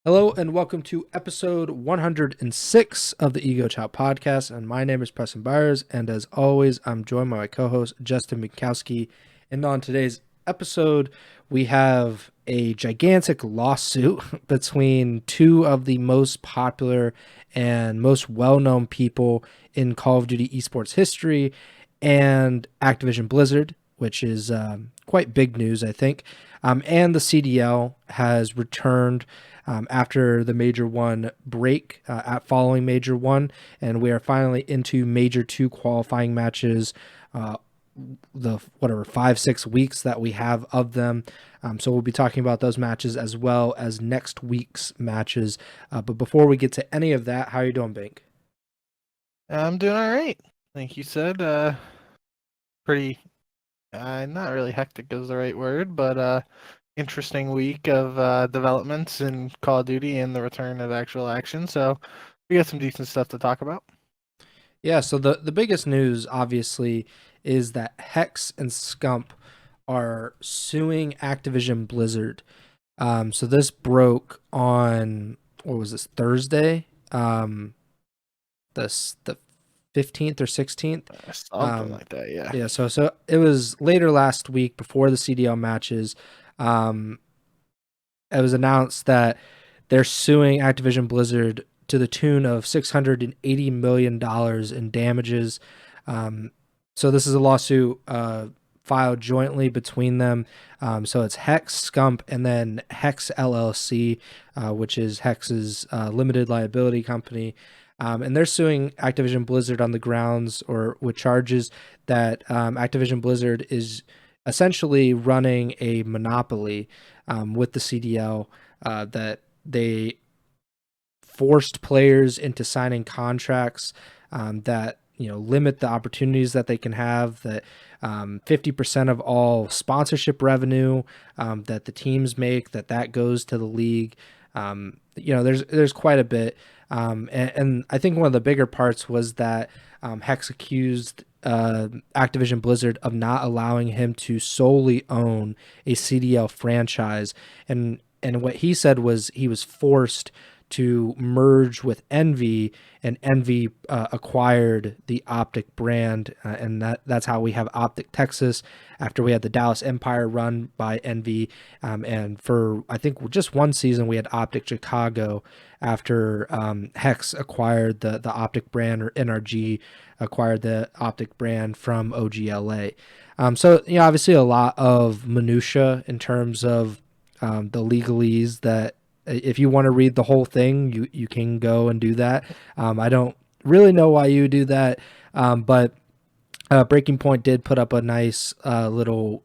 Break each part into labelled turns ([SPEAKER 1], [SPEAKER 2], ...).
[SPEAKER 1] Hello and welcome to episode 106 of the Ego Chall Podcast. And my name is Preston Byers. And as always, I'm joined by my co-host, Justin Binkowski. And on today's episode, we have a gigantic lawsuit between two of the most popular and most well-known people in Call of Duty esports history and Activision Blizzard, which is quite big news, I think. And the CDL has returned after the Major 1 break at following Major 1, and we are finally into Major 2 qualifying matches, the 5-6 weeks that we have of them. So we'll be talking about those matches as well as next week's matches. But before we get to any of that, how are you doing, Bink?
[SPEAKER 2] I'm doing all right. Like you said, pretty, not really hectic is the right word, but interesting week of developments in Call of Duty and the return of actual action. So we got some decent stuff to talk about.
[SPEAKER 1] Yeah, so the biggest news, obviously, is that Hex and Scump are suing Activision Blizzard. So this broke on, what was this, Thursday? The 15th or 16th.
[SPEAKER 2] Something like that, yeah.
[SPEAKER 1] Yeah, so it was later last week before the CDL matches. It was announced that they're suing Activision Blizzard to the tune of $680 million in damages. So this is a lawsuit filed jointly between them. So it's Hex, Scump, and then Hex LLC, which is Hex's limited liability company. And they're suing Activision Blizzard on the grounds or with charges that Activision Blizzard is essentially running a monopoly with the CDL, that they forced players into signing contracts that limit the opportunities that they can have, that 50% of all sponsorship revenue that the teams make, that goes to the league. There's quite a bit. And I think one of the bigger parts was that Hex accused Activision Blizzard of not allowing him to solely own a CDL franchise. And what he said was he was forced to merge with Envy, and Envy acquired the Optic brand, and that's how we have Optic Texas after we had the Dallas Empire run by Envy, and for I think just one season we had Optic Chicago after Hex acquired the Optic brand, or NRG acquired the Optic brand from OGLA. So obviously a lot of minutia in terms of the legalese that if you want to read the whole thing, you can go and do that. I don't really know why you do that, but Breaking Point did put up a nice little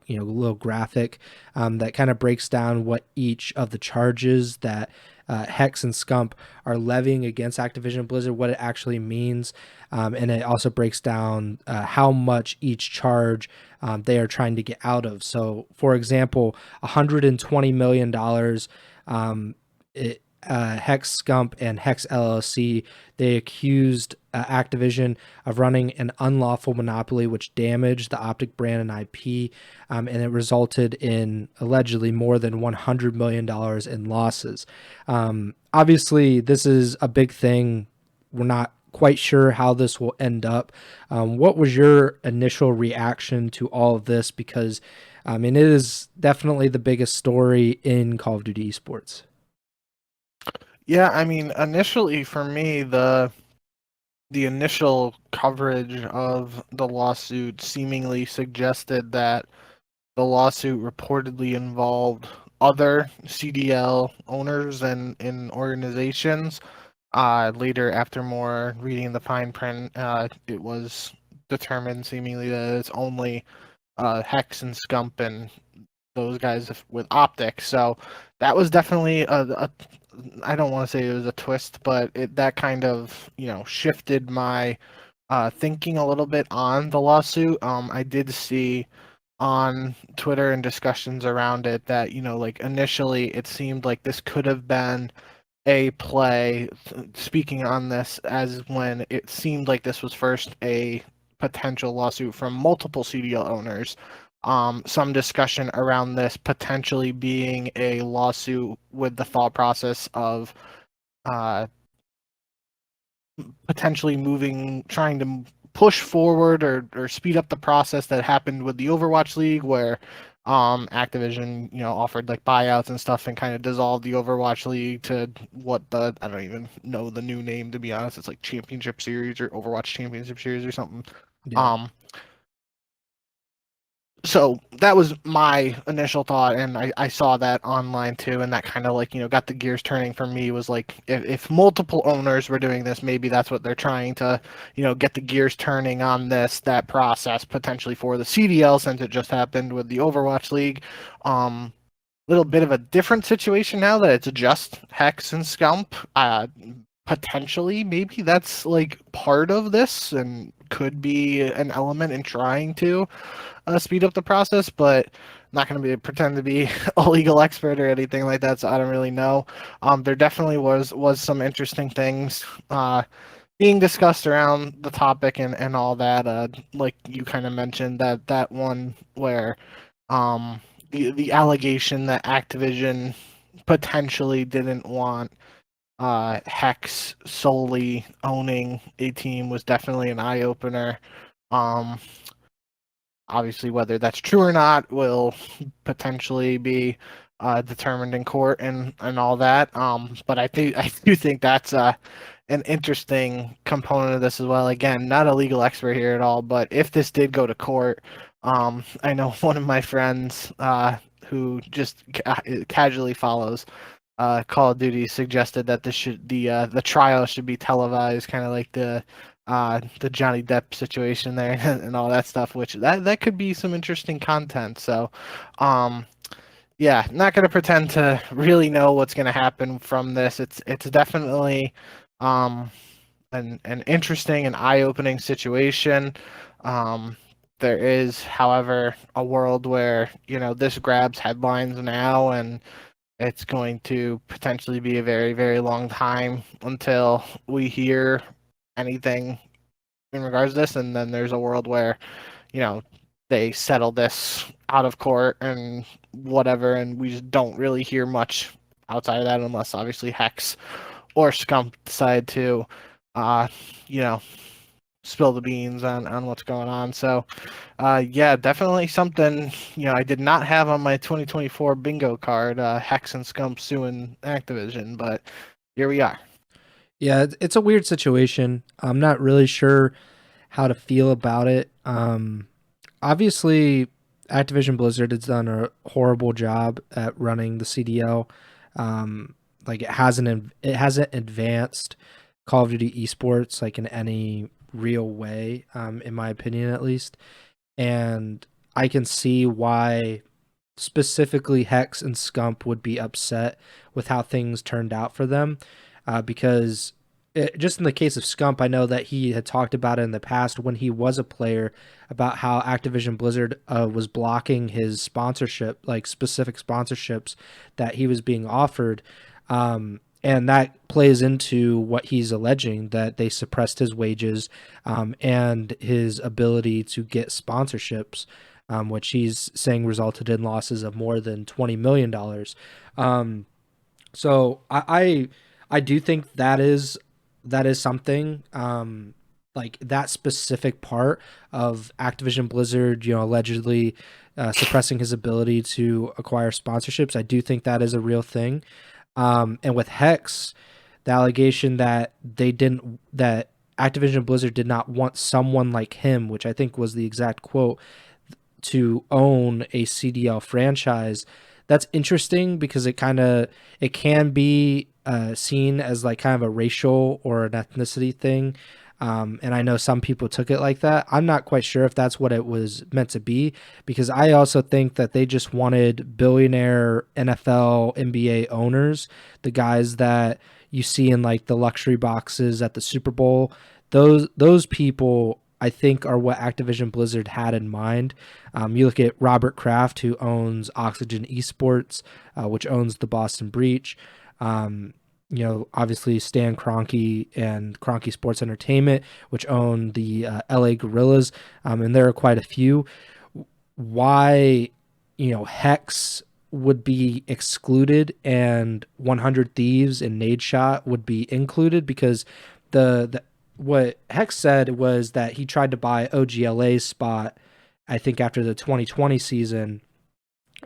[SPEAKER 1] graphic that kind of breaks down what each of the charges that Hex and Scump are levying against Activision Blizzard, what it actually means, and it also breaks down how much each charge they are trying to get out of. So, for example, $120 million. Hex, Scump, and Hex LLC, they accused Activision of running an unlawful monopoly which damaged the Optic brand and IP, and it resulted in allegedly more than $100 million in losses. Obviously, this is a big thing. We're not quite sure how this will end up. What was your initial reaction to all of this? Because, it is definitely the biggest story in Call of Duty esports.
[SPEAKER 2] Yeah, I mean, initially for me, the initial coverage of the lawsuit seemingly suggested that the lawsuit reportedly involved other CDL owners and in organizations. Later, after more reading the fine print, it was determined seemingly that it's only Hex and Scump and those guys with optics. So that was definitely a I don't want to say it was a twist, but that kind of shifted my thinking a little bit on the lawsuit. I did see on Twitter and discussions around it that like initially it seemed like this could have been a play. Speaking on this, as when it seemed like this was first a potential lawsuit from multiple CDL owners, some discussion around this potentially being a lawsuit with the thought process of potentially trying to push forward or speed up the process that happened with the Overwatch League, where Activision, offered like buyouts and stuff and kind of dissolved the Overwatch League to I don't even know the new name, to be honest. It's like Championship Series or Overwatch Championship Series or something.
[SPEAKER 1] Yeah.
[SPEAKER 2] So that was my initial thought, and I saw that online too, and that kind of like, got the gears turning for me. Was like, if multiple owners were doing this, maybe that's what they're trying to, get the gears turning on that process potentially for the CDL, since it just happened with the Overwatch League. Little bit of a different situation now that it's just Hex and Scump. Potentially, maybe that's like part of this and could be an element in trying to speed up the process, but I'm not going to pretend to be a legal expert or anything like that, so I don't really know. There definitely was some interesting things being discussed around the topic and all that. Like you kind of mentioned that one where the allegation that Activision potentially didn't want Hex solely owning a team was definitely an eye opener. Obviously, whether that's true or not will potentially be determined in court and all that. But I do think that's an interesting component of this as well. Again, not a legal expert here at all, but if this did go to court, I know one of my friends who just casually follows Call of Duty suggested that the trial should be televised, kind of like the Johnny Depp situation there and all that stuff, which that could be some interesting content. So, yeah, not going to pretend to really know what's going to happen from this. It's definitely an interesting and eye-opening situation. There is, however, a world where this grabs headlines now, and it's going to potentially be a very, very long time until we hear anything in regards to this. And then there's a world where, they settle this out of court and whatever, and we just don't really hear much outside of that, unless obviously Hex or Scump decide to, spill the beans on what's going on. So, yeah, definitely something, I did not have on my 2024 bingo card, Hex and Scump suing Activision, but here we are.
[SPEAKER 1] Yeah, it's a weird situation. I'm not really sure how to feel about it. Obviously, Activision Blizzard has done a horrible job at running the CDL. Like it hasn't advanced Call of Duty esports like in any real way, in my opinion at least. And I can see why specifically Hex and Scump would be upset with how things turned out for them, because just in the case of Scump, I know that he had talked about it in the past when he was a player about how Activision Blizzard was blocking his sponsorship, like specific sponsorships that he was being offered. And that plays into what he's alleging, that they suppressed his wages and his ability to get sponsorships, which he's saying resulted in losses of more than $20 million. So I do think that is something, like that specific part of Activision Blizzard, allegedly suppressing his ability to acquire sponsorships. I do think that is a real thing. And with Hex, the allegation that that Activision Blizzard did not want someone like him, which I think was the exact quote, to own a CDL franchise. That's interesting because it can be seen as like kind of a racial or an ethnicity thing. And I know some people took it like that. I'm not quite sure if that's what it was meant to be, because I also think that they just wanted billionaire NFL, NBA owners, the guys that you see in like the luxury boxes at the Super Bowl. Those people, I think, are what Activision Blizzard had in mind. You look at Robert Kraft, who owns Oxygen Esports, which owns the Boston Breach. Obviously Stan Kroenke and Kroenke Sports Entertainment, which own the LA Gorillas, and there are quite a few. why, Hex would be excluded and 100 Thieves and Nade Shot would be included, because the what Hex said was that he tried to buy OGLA's spot, I think after the 2020 season,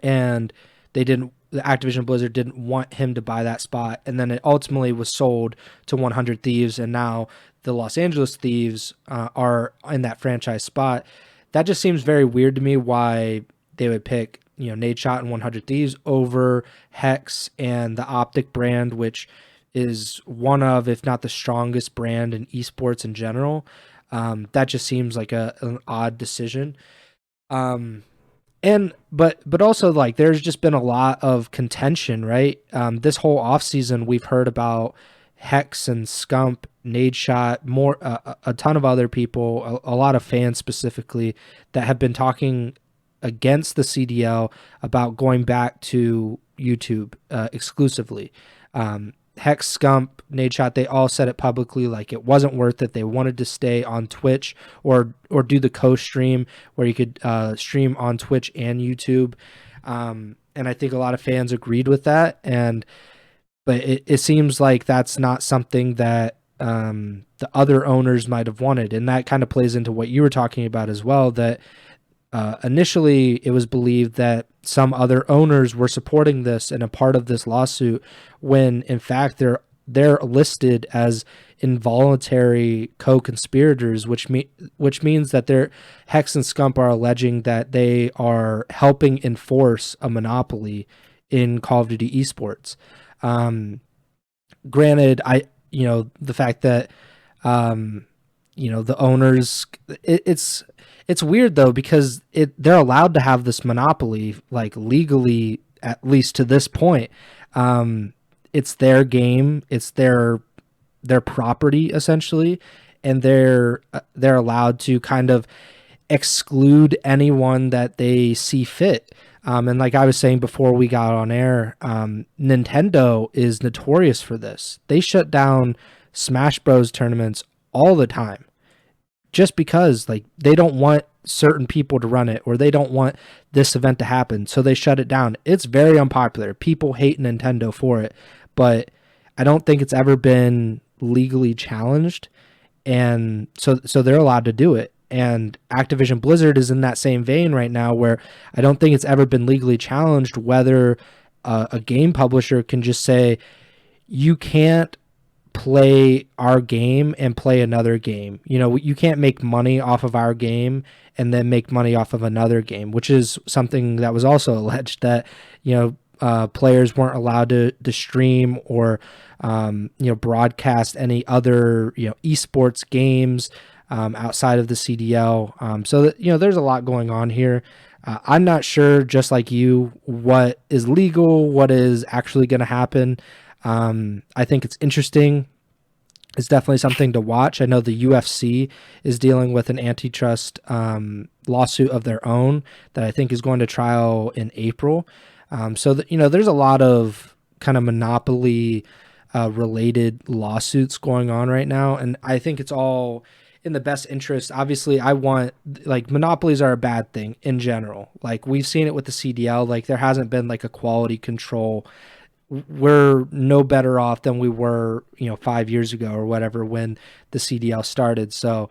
[SPEAKER 1] and the Activision Blizzard didn't want him to buy that spot, and then it ultimately was sold to 100 Thieves, and now the Los Angeles Thieves are in that franchise spot. That just seems very weird to me, why they would pick, Nade Shot and 100 Thieves over Hex and the Optic brand, which is one of, if not the strongest brand in esports in general. That just seems like an odd decision. But also, like, there's just been a lot of contention, right? This whole offseason, we've heard about Hex and Scump, Nade Shot, more a ton of other people, a lot of fans specifically, that have been talking against the CDL about going back to YouTube exclusively. Hex, Scump, Nade Shot, they all said it publicly, like it wasn't worth it. They wanted to stay on Twitch or do the co-stream where you could stream on Twitch and YouTube. And I think a lot of fans agreed with that. But it seems like that's not something that the other owners might have wanted. And that kind of plays into what you were talking about as well, that initially it was believed that some other owners were supporting this and a part of this lawsuit, when in fact they're listed as involuntary co-conspirators, which means that Hex and Scump are alleging that they are helping enforce a monopoly in Call of Duty esports. Granted, the fact that the owners, it's weird though, because they're allowed to have this monopoly, like legally, at least to this point. It's their game, it's their property essentially, and they're allowed to kind of exclude anyone that they see fit. And like I was saying before we got on air, Nintendo is notorious for this. They shut down Smash Bros tournaments all the time, just because like they don't want certain people to run it, or they don't want this event to happen, so they shut it down. It's very unpopular. People hate Nintendo for it, but I don't think it's ever been legally challenged, and so they're allowed to do it. And Activision Blizzard is in that same vein right now, where I don't think it's ever been legally challenged whether a game publisher can just say, you can't play our game and play another game. You can't make money off of our game and then make money off of another game, which is something that was also alleged, that players weren't allowed to stream or broadcast any other esports games outside of the CDL. So that, there's a lot going on here. I'm not sure, just like you, what is legal, what is actually going to happen. I think it's interesting. It's definitely something to watch. I know the UFC is dealing with an antitrust lawsuit of their own that I think is going to trial in April. So there's a lot of kind of monopoly related lawsuits going on right now, and I think it's all in the best interest. Obviously, monopolies are a bad thing in general. Like, we've seen it with the CDL. Like, there hasn't been like a quality control. We're no better off than we were 5 years ago or whatever, when the CDL started. So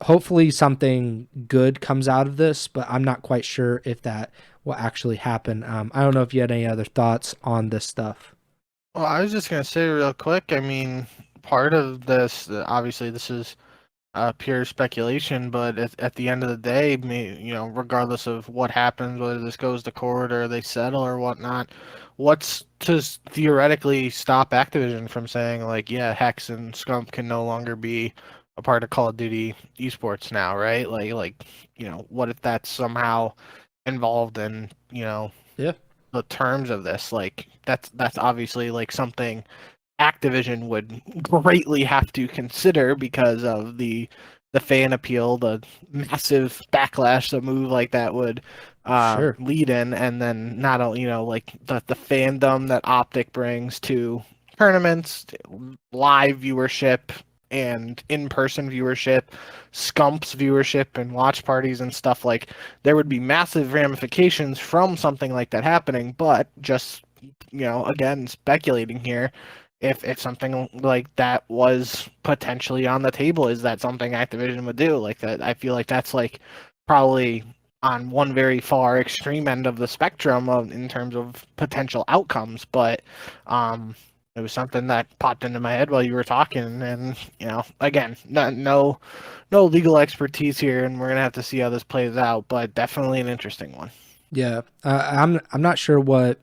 [SPEAKER 1] hopefully something good comes out of this, but I'm not quite sure if that will actually happen. I don't know if you had any other thoughts on this stuff.
[SPEAKER 2] Well, I was just going to say real quick, I mean, part of this, obviously this is pure speculation, but at the end of the day, regardless of what happens, whether this goes to court or they settle or whatnot, what's to theoretically stop Activision from saying, like, yeah, Hex and Scump can no longer be a part of Call of Duty esports now, right? Like what if that's somehow involved in
[SPEAKER 1] Yeah.
[SPEAKER 2] the terms of this? Like, that's obviously like something Activision would greatly have to consider, because of the fan appeal, the massive backlash a move like that would
[SPEAKER 1] Sure.
[SPEAKER 2] lead in, and then not only like the fandom that Optic brings to tournaments, live viewership, and in-person viewership, Scump's viewership and watch parties and stuff, like there would be massive ramifications from something like that happening. But just, again, speculating here, if something like that was potentially on the table, is that something Activision would do? Like that, I feel like that's like probably on one very far extreme end of the spectrum in terms of potential outcomes. But it was something that popped into my head while you were talking, and again, no legal expertise here, and we're gonna have to see how this plays out. But definitely an interesting one.
[SPEAKER 1] Yeah, I'm not sure what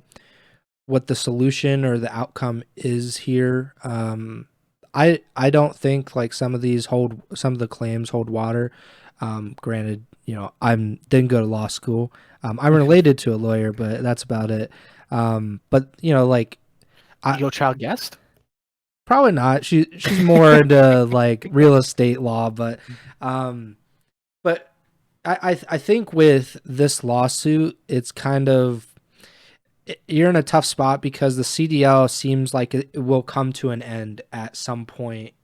[SPEAKER 1] the solution or the outcome is here. I don't think like some of the claims hold water. Granted, I didn't go to law school. I'm related to a lawyer, but that's about it. But like
[SPEAKER 2] Ego Chall guest?
[SPEAKER 1] probably not. She's more into like real estate law, but I think with this lawsuit, it's kind of you're in a tough spot because the CDL seems like it will come to an end at some point,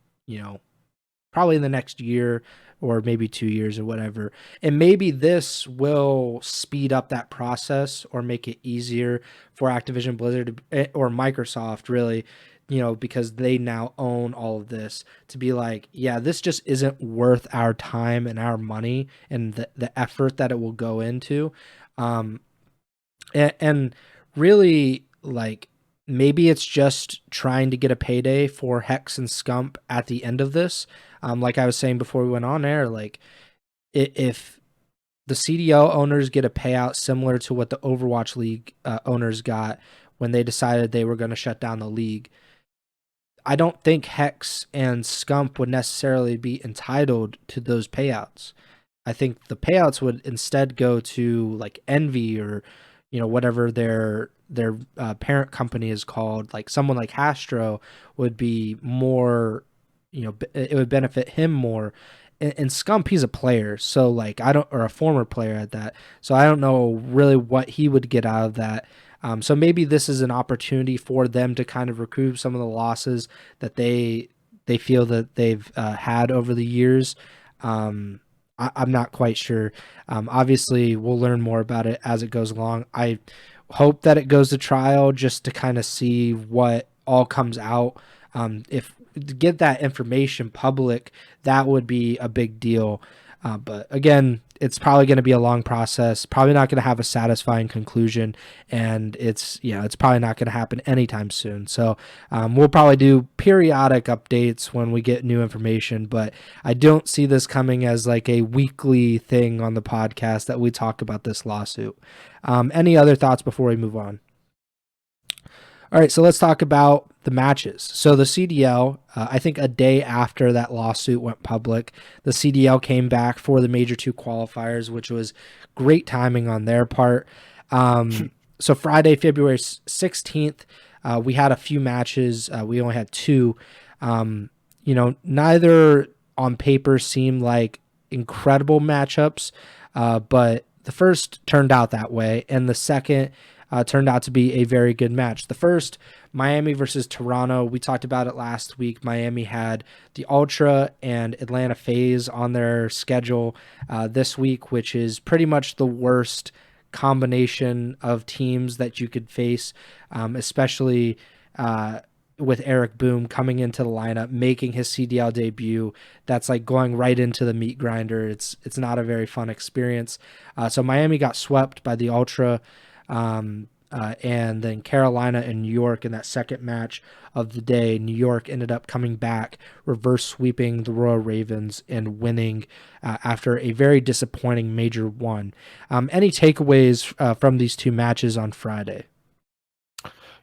[SPEAKER 1] probably in the next year or maybe 2 years or whatever. And maybe this will speed up that process or make it easier for Activision Blizzard or Microsoft, really, because they now own all of this, to be like, yeah, this just isn't worth our time and our money and the effort that it will go into. And really, like, maybe it's just trying to get a payday for Hex and Scump at the end of this. Like I was saying before we went on air, like if the CDL owners get a payout similar to what the Overwatch League owners got when they decided they were going to shut down the league, I don't think Hex and Scump would necessarily be entitled to those payouts. I think the payouts would instead go to like Envy or whatever their parent company is called. Like someone like Hastro would be more, it would benefit him more. And Scump, he's a player, so like or a former player at that, so I don't know really what he would get out of that. So maybe this is an opportunity for them to kind of recoup some of the losses that they feel that they've had over the years. I'm not quite sure. Obviously, we'll learn more about it as it goes along. I hope that it goes to trial just to kind of see what all comes out. If to get that information public, that would be a big deal. But again, it's probably going to be a long process, probably not going to have a satisfying conclusion, and it's probably not going to happen anytime soon. So we'll probably do periodic updates when we get new information, but I don't see this coming as like a weekly thing on the podcast that we talk about this lawsuit. Any other thoughts before we move on? All right, so let's talk about the matches. So the CDL, I think a day after that lawsuit went public, the CDL came back for the Major 2 qualifiers, which was great timing on their part. So Friday, February 16th, we had a few matches. We only had 2. Neither on paper seemed like incredible matchups, but the first turned out that way, and the second turned out to be a very good match. The first, Miami versus Toronto, we talked about it last week. Miami had the Ultra and Atlanta FaZe on their schedule this week, which is pretty much the worst combination of teams that you could face, especially with Eric Boom coming into the lineup, making his CDL debut. That's like going right into the meat grinder. It's not a very fun experience. So Miami got swept by the Ultra. And then Carolina and New York in that second match of the day. New York ended up coming back, reverse sweeping the Royal Ravens and winning after a very disappointing Major 1. Any takeaways from these two matches on Friday?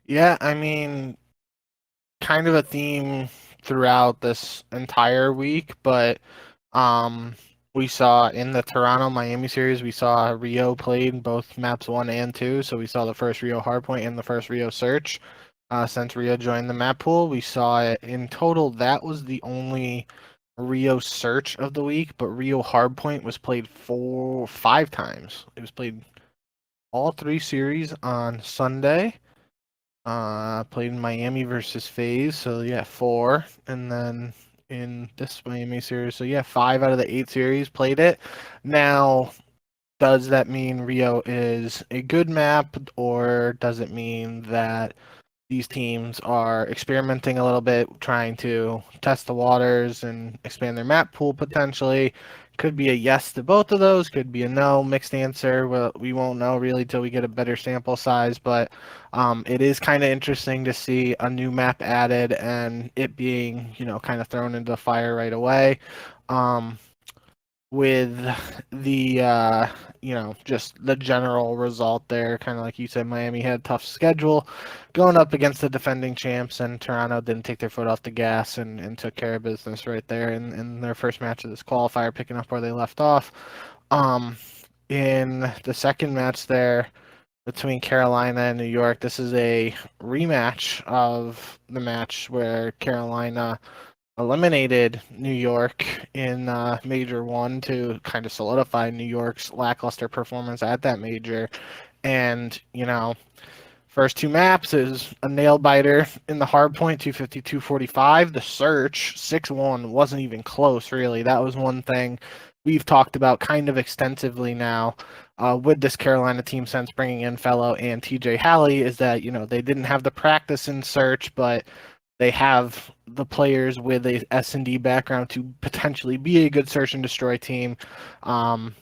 [SPEAKER 2] Yeah, I mean, kind of a theme throughout this entire week, but we saw in the Toronto-Miami series, we saw Rio played both maps 1 and 2, so we saw the first Rio Hardpoint and the first Rio Search. Since Rio joined the map pool, we saw it in total. That was the only Rio Search of the week, but Rio Hardpoint was played 5 times. It was played all 3 series on Sunday. Played in Miami versus FaZe, so yeah, 4, and then in this Miami series. So yeah, 5 out of the 8 series played it. Now, does that mean Rio is a good map, or does it mean that these teams are experimenting a little bit, trying to test the waters and expand their map pool potentially? Could be a yes to both of those, could be a no, mixed answer. Well, we won't know really till we get a better sample size, but it is kind of interesting to see a new map added and it being, kind of thrown into the fire right away. With the just the general result there, kind of like you said, Miami had a tough schedule going up against the defending champs, and Toronto didn't take their foot off the gas and took care of business right there in their first match of this qualifier, picking up where they left off. In the second match there between Carolina and New York, this is a rematch of the match where Carolina eliminated New York in Major 1 to kind of solidify New York's lackluster performance at that major. And, first 2 maps is a nail biter in the hard point, 250, 245. The search, 6-1, wasn't even close, really. That was one thing we've talked about kind of extensively now with this Carolina team since bringing in Fellow and TJ Halley, is that, they didn't have the practice in search, but they have the players with a S&D background to potentially be a good search and destroy team. And,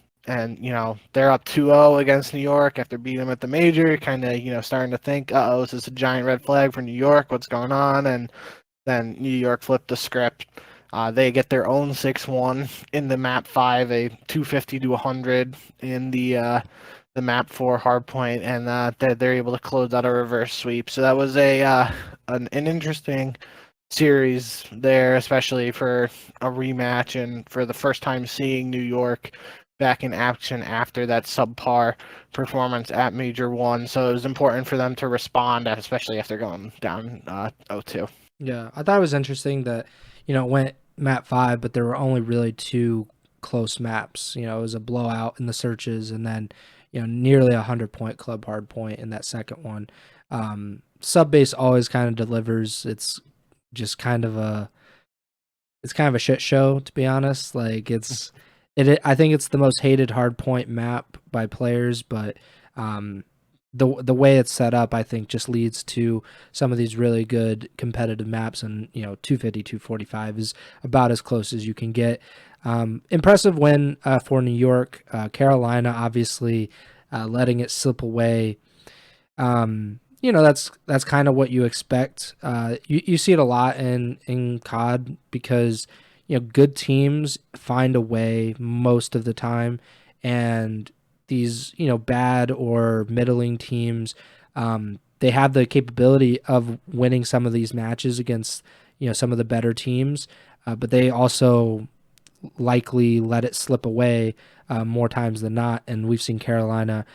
[SPEAKER 2] they're up 2-0 against New York after beating them at the major, kind of, starting to think, uh-oh, is this a giant red flag for New York? What's going on? And then New York flipped the script. They get their own 6-1 in the map 5, a 250 to 100 in the map 4 hardpoint, and they're able to close out a reverse sweep. So that was an interesting series there, especially for a rematch and for the first time seeing New York back in action after that subpar performance at Major 1. So it was important for them to respond, especially after going down 0-2.
[SPEAKER 1] Yeah, I thought it was interesting that, it went map 5, but there were only really 2 close maps. It was a blowout in the searches, and then nearly 100-point club hard point in that second one. Sub base always kind of delivers. It's just kind of a shit show, to be honest. Like I think it's the most hated hard point map by players, but the way it's set up, I think, just leads to some of these really good competitive maps, and 250, 245 is about as close as you can get. Impressive win for New York. Carolina, obviously, letting it slip away. That's kind of what you expect. You see it a lot in COD because good teams find a way most of the time, and these bad or middling teams, they have the capability of winning some of these matches against some of the better teams, but they also likely let it slip away more times than not, and we've seen Carolina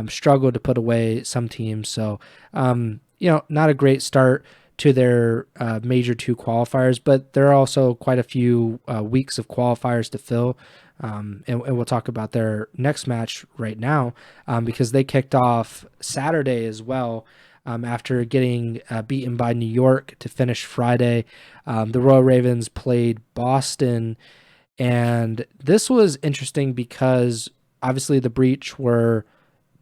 [SPEAKER 1] struggle to put away some teams. So not a great start to their Major 2 qualifiers, but there are also quite a few weeks of qualifiers to fill. And we'll talk about their next match right now because they kicked off Saturday as well after getting beaten by New York to finish Friday. The Royal Ravens played Boston, and this was interesting because obviously the Breach were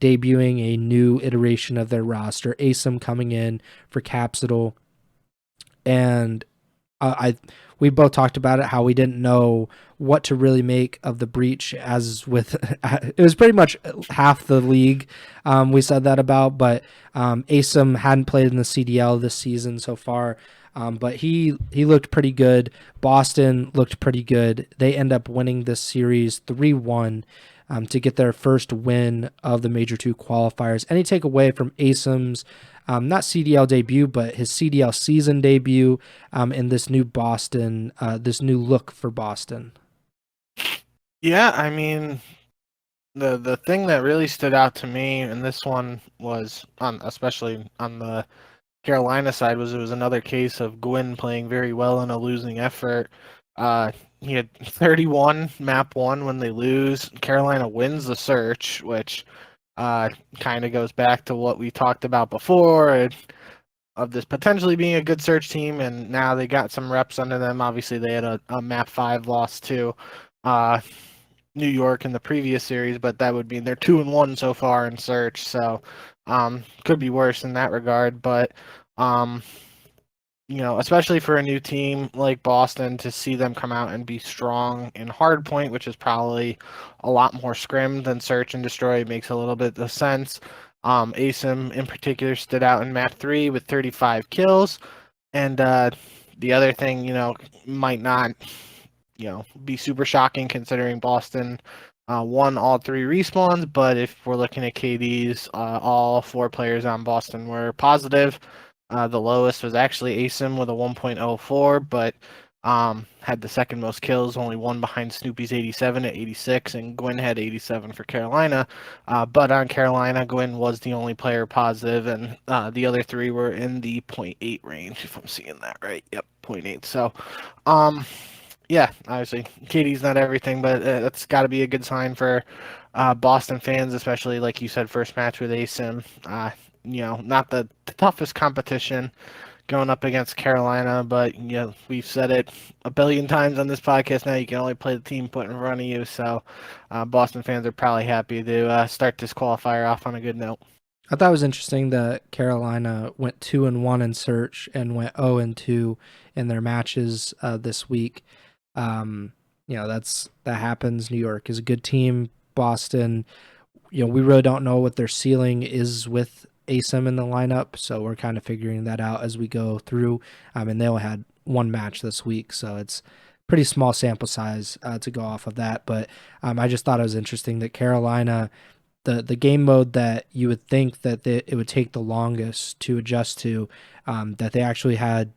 [SPEAKER 1] debuting a new iteration of their roster, ASIM coming in for Capsidal, and we both talked about it, how we didn't know what to really make of the Breach, as with it was pretty much half the league we said that about, but ASIM hadn't played in the CDL this season so far, but he looked pretty good. Boston looked pretty good. They end up winning this series 3-1 to get their first win of the Major 2 qualifiers. Any takeaway from ASIM's not CDL debut, but his CDL season debut in this new Boston, this new look for Boston?
[SPEAKER 2] Yeah, I mean, the thing that really stood out to me in this one was, especially on the Carolina side, was it was another case of Gwyn playing very well in a losing effort. He had 31 map 1 when they lose. Carolina wins the search, which kind of goes back to what we talked about before. of this potentially being a good Surge team, and now they got some reps under them. Obviously, they had a Map 5 loss to New York in the previous series, but that would mean they're 2-1 so far in Surge, so could be worse in that regard. But especially for a new team like Boston, to see them come out and be strong in Hardpoint, which is probably a lot more scrim than Search and Destroy, makes a little bit of sense. ASIM in particular stood out in Map 3 with 35 kills, and the other thing, might not, be super shocking considering Boston won all 3 respawns, but if we're looking at KDs, all 4 players on Boston were positive. The lowest was actually ASIM with a 1.04, but had the second most kills, only one behind Snoopy's 87 at 86, and Gwyn had 87 for Carolina. But on Carolina, Gwyn was the only player positive, and the other 3 were in the 0.8 range, if I'm seeing that right. Yep, 0.8. So, yeah, obviously, KD's not everything, but that's got to be a good sign for Boston fans, especially, like you said, first match with ASIM. Not the toughest competition going up against Carolina, but we've said it a billion times on this podcast now. You can only play the team put in front of you, so Boston fans are probably happy to start this qualifier off on a good note.
[SPEAKER 1] I thought it was interesting that Carolina went 2-1 in Search and went 0-2 in their matches this week. That happens. New York is a good team. Boston, we really don't know what their ceiling is with ASIM in the lineup, so we're kind of figuring that out as we go through. And they only had 1 match this week, so it's pretty small sample size to go off of that. But I just thought it was interesting that Carolina, the game mode that you would think that it would take the longest to adjust to, that they actually had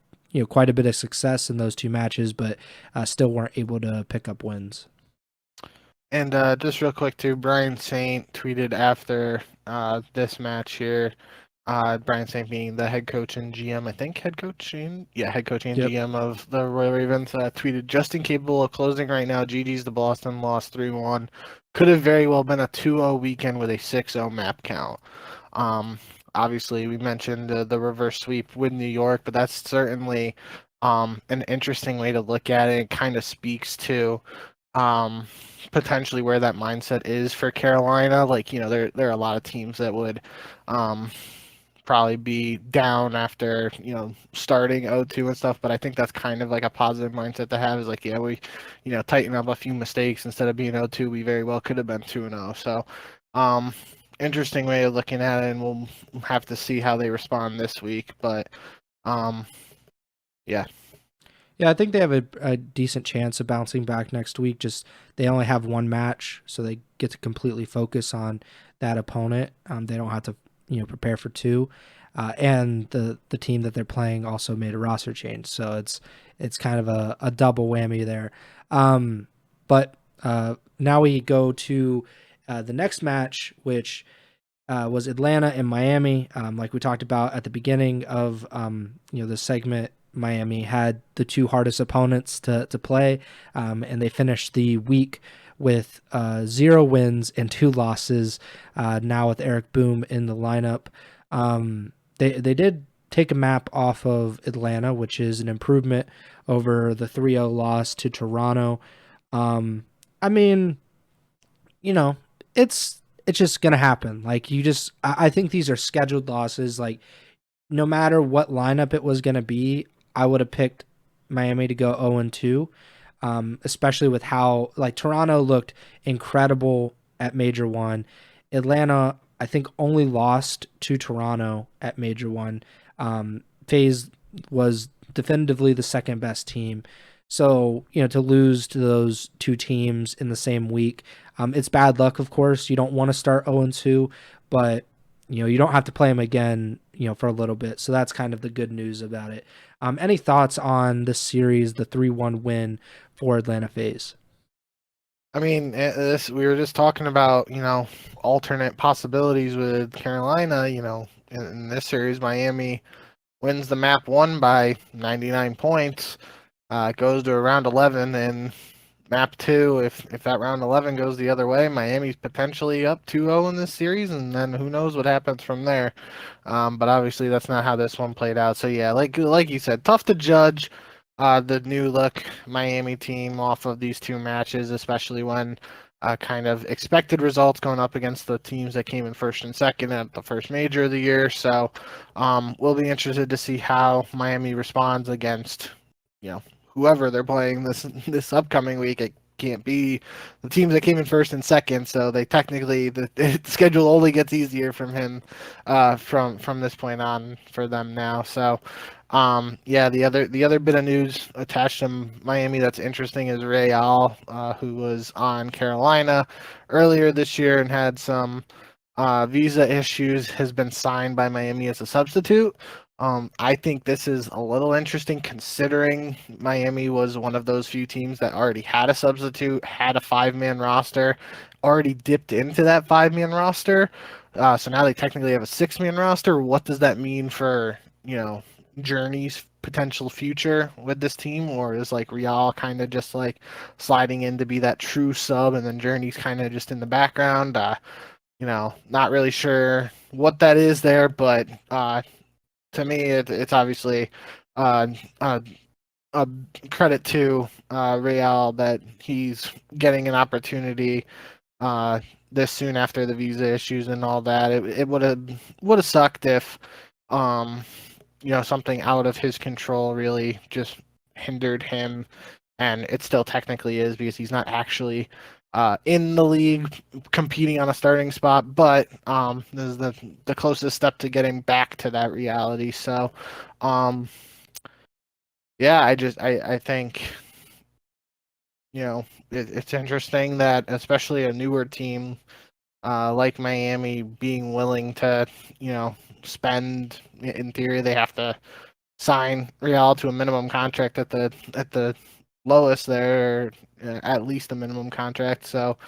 [SPEAKER 1] quite a bit of success in those 2 matches, but still weren't able to pick up wins.
[SPEAKER 2] And just real quick too, Brian Saint tweeted after this match here. Brian Saint being the head coach and GM, head coach and GM of the Royal Ravens, tweeted, "Just incapable of closing right now. GG's the Boston loss 3-1. Could have very well been a 2-0 weekend with a 6-0 map count." Obviously, we mentioned the reverse sweep with New York, but that's certainly an interesting way to look at it. It kind of speaks to potentially where that mindset is for Carolina. Like, there are a lot of teams that would probably be down after, starting 0-2 and stuff, but I think that's kind of like a positive mindset to have, is like, yeah, we, tighten up a few mistakes. Instead of being 0-2, we very well could have been 2-0. So, interesting way of looking at it, and we'll have to see how they respond this week. But, yeah.
[SPEAKER 1] Yeah, I think they have a decent chance of bouncing back next week. Just they only have 1 match, so they get to completely focus on that opponent. They don't have to, prepare for 2. And the team that they're playing also made a roster change, so it's kind of a double whammy there. But now we go to the next match, which was Atlanta and Miami. Like we talked about at the beginning of the segment, Miami had the 2 hardest opponents to play, and they finished the week with 0 wins and 2 losses. Now with Eric Boom in the lineup, they did take a map off of Atlanta, which is an improvement over the 3-0 loss to Toronto. It's just gonna happen. Like, I think these are scheduled losses. Like, no matter what lineup it was gonna be, I would have picked Miami to go 0-2, especially with how, like, Toronto looked incredible at Major 1. Atlanta, I think, only lost to Toronto at Major 1. FaZe was definitively the second best team. So, to lose to those 2 teams in the same week, it's bad luck, of course. You don't want to start 0-2, but you don't have to play them again, for a little bit. So that's kind of the good news about it. Any thoughts on this series, the 3-1 win for Atlanta FaZe?
[SPEAKER 2] I mean, we were just talking about, alternate possibilities with Carolina. In this series, Miami wins the map 1 by 99 points, goes to around 11, and map 2, if that round 11 goes the other way, Miami's potentially up 2-0 in this series, and then who knows what happens from there. But obviously that's not how this one played out. So yeah, like you said, tough to judge the new look Miami team off of these two matches, especially when kind of expected results going up against the teams that came in first and second at the first major of the year. So we'll be interested to see how Miami responds against, whoever they're playing this upcoming week. It can't be the teams that came in first and second, so they technically the schedule only gets easier from him from this point on for them now. So yeah, the other bit of news attached to Miami that's interesting is Real, who was on Carolina earlier this year and had some visa issues, has been signed by Miami as a substitute. I think this is a little interesting considering Miami was one of those few teams that already had a substitute, had a 5-man roster, already dipped into that 5-man roster. So now they technically have a 6-man roster. What does that mean for, Journey's potential future with this team? Or is like Real kind of just like sliding in to be that true sub and then Journey's kind of just in the background? Not really sure what that is there, but to me, it's obviously a credit to Real that he's getting an opportunity this soon after the visa issues and all that. It would have sucked if something out of his control really just hindered him, and it still technically is because he's not actually in the league competing on a starting spot, but this is the closest step to getting back to that reality. So yeah, I think it's interesting that especially a newer team like Miami being willing to spend, in theory they have to sign Real to a minimum contract at the lowest there, at least a minimum contract. So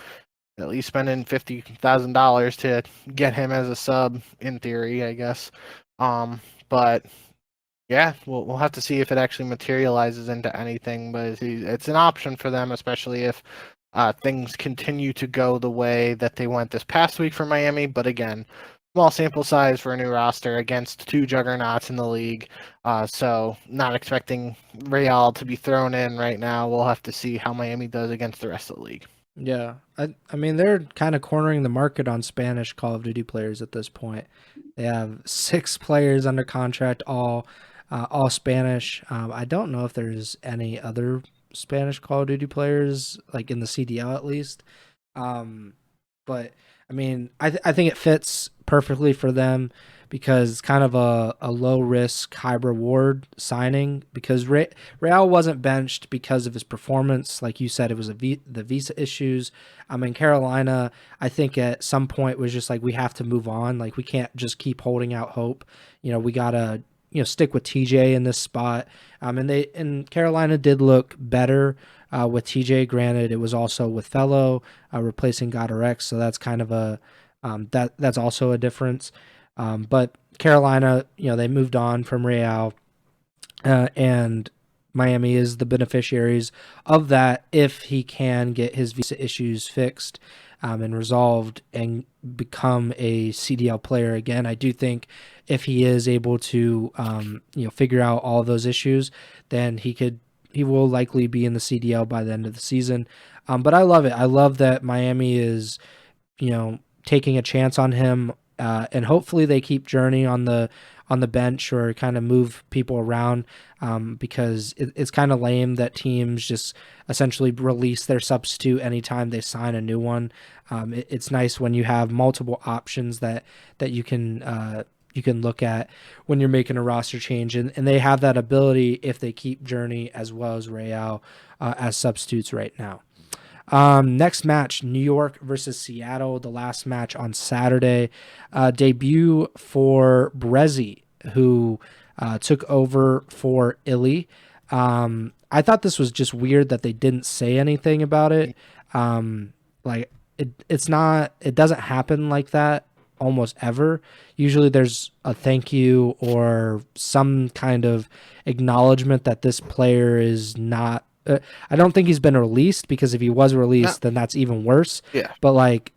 [SPEAKER 2] at least spending $50,000 to get him as a sub, in theory, I guess. But yeah, we'll have to see if it actually materializes into anything. But it's an option for them, especially if things continue to go the way that they went this past week for Miami. But again, small sample size for a new roster against two juggernauts in the league. So not expecting Real to be thrown in right now. We'll have to see how Miami does against the rest of the league.
[SPEAKER 1] Yeah, I mean, they're kind of cornering the market on Spanish Call of Duty players at this point. They have 6 players under contract, all Spanish. I don't know if there's any other Spanish Call of Duty players, like in the CDL at least. But I mean, I think it fits perfectly for them because it's kind of a low risk, high reward signing. Because Real wasn't benched because of his performance, like you said, it was the visa issues. I mean, Carolina, I think at some point was just like, we have to move on. Like, we can't just keep holding out hope. We gotta stick with TJ in this spot. And Carolina did look better with TJ. Granted, it was also with Fellow replacing Godorex, so that's kind of a that's also a difference. But Carolina, they moved on from Real, and Miami is the beneficiaries of that if he can get his visa issues fixed and resolved and become a CDL player again. I do think if he is able to figure out all of those issues, then he will likely be in the CDL by the end of the season. But I love it. I love that Miami is taking a chance on him, and hopefully they keep Journey on the bench or kind of move people around, because it's kind of lame that teams just essentially release their substitute anytime they sign a new one. It's nice when you have multiple options that you can look at when you're making a roster change, and they have that ability if they keep Journey as well as Real as substitutes right now. Next match, New York versus Seattle, the last match on Saturday. Debut for Brezzi, who took over for Illy. I thought this was just weird that they didn't say anything about it. It doesn't happen like that almost ever. Usually there's a thank you or some kind of acknowledgement that this player is not I don't think he's been released, because if he was
[SPEAKER 2] No,
[SPEAKER 1] released, then that's even worse.
[SPEAKER 2] yeah,
[SPEAKER 1] But like,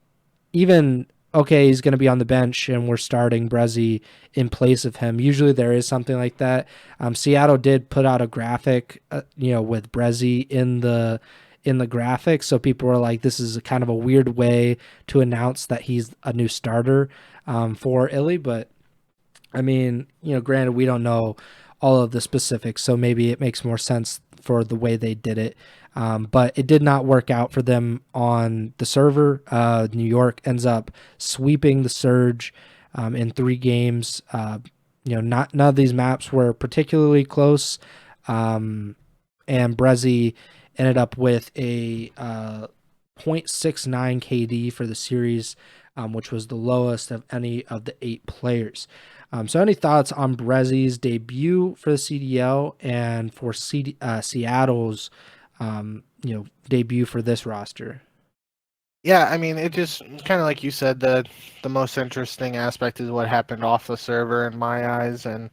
[SPEAKER 1] even okay, he's going to be on the bench and we're starting Brezzy in place of him. Usually there is something like that. Seattle did put out a graphic, with Brezzy in the graphic, so people were like, "This is a kind of a weird way to announce that he's a new starter for Illy." But I mean, granted, we don't know all of the specifics, so maybe it makes more sense for the way they did it. But it did not work out for them on the server. New York ends up sweeping the Surge in 3 games. Not none of these maps were particularly close, and Brezzy ended up with a 0.69 KD for the series, which was the lowest of any of the 8 players. So any thoughts on Brezzy's debut for the CDL and for Seattle's, debut for this roster?
[SPEAKER 2] yeah. I mean, it just kind of like you said, the most interesting aspect is what happened off the server in my eyes, and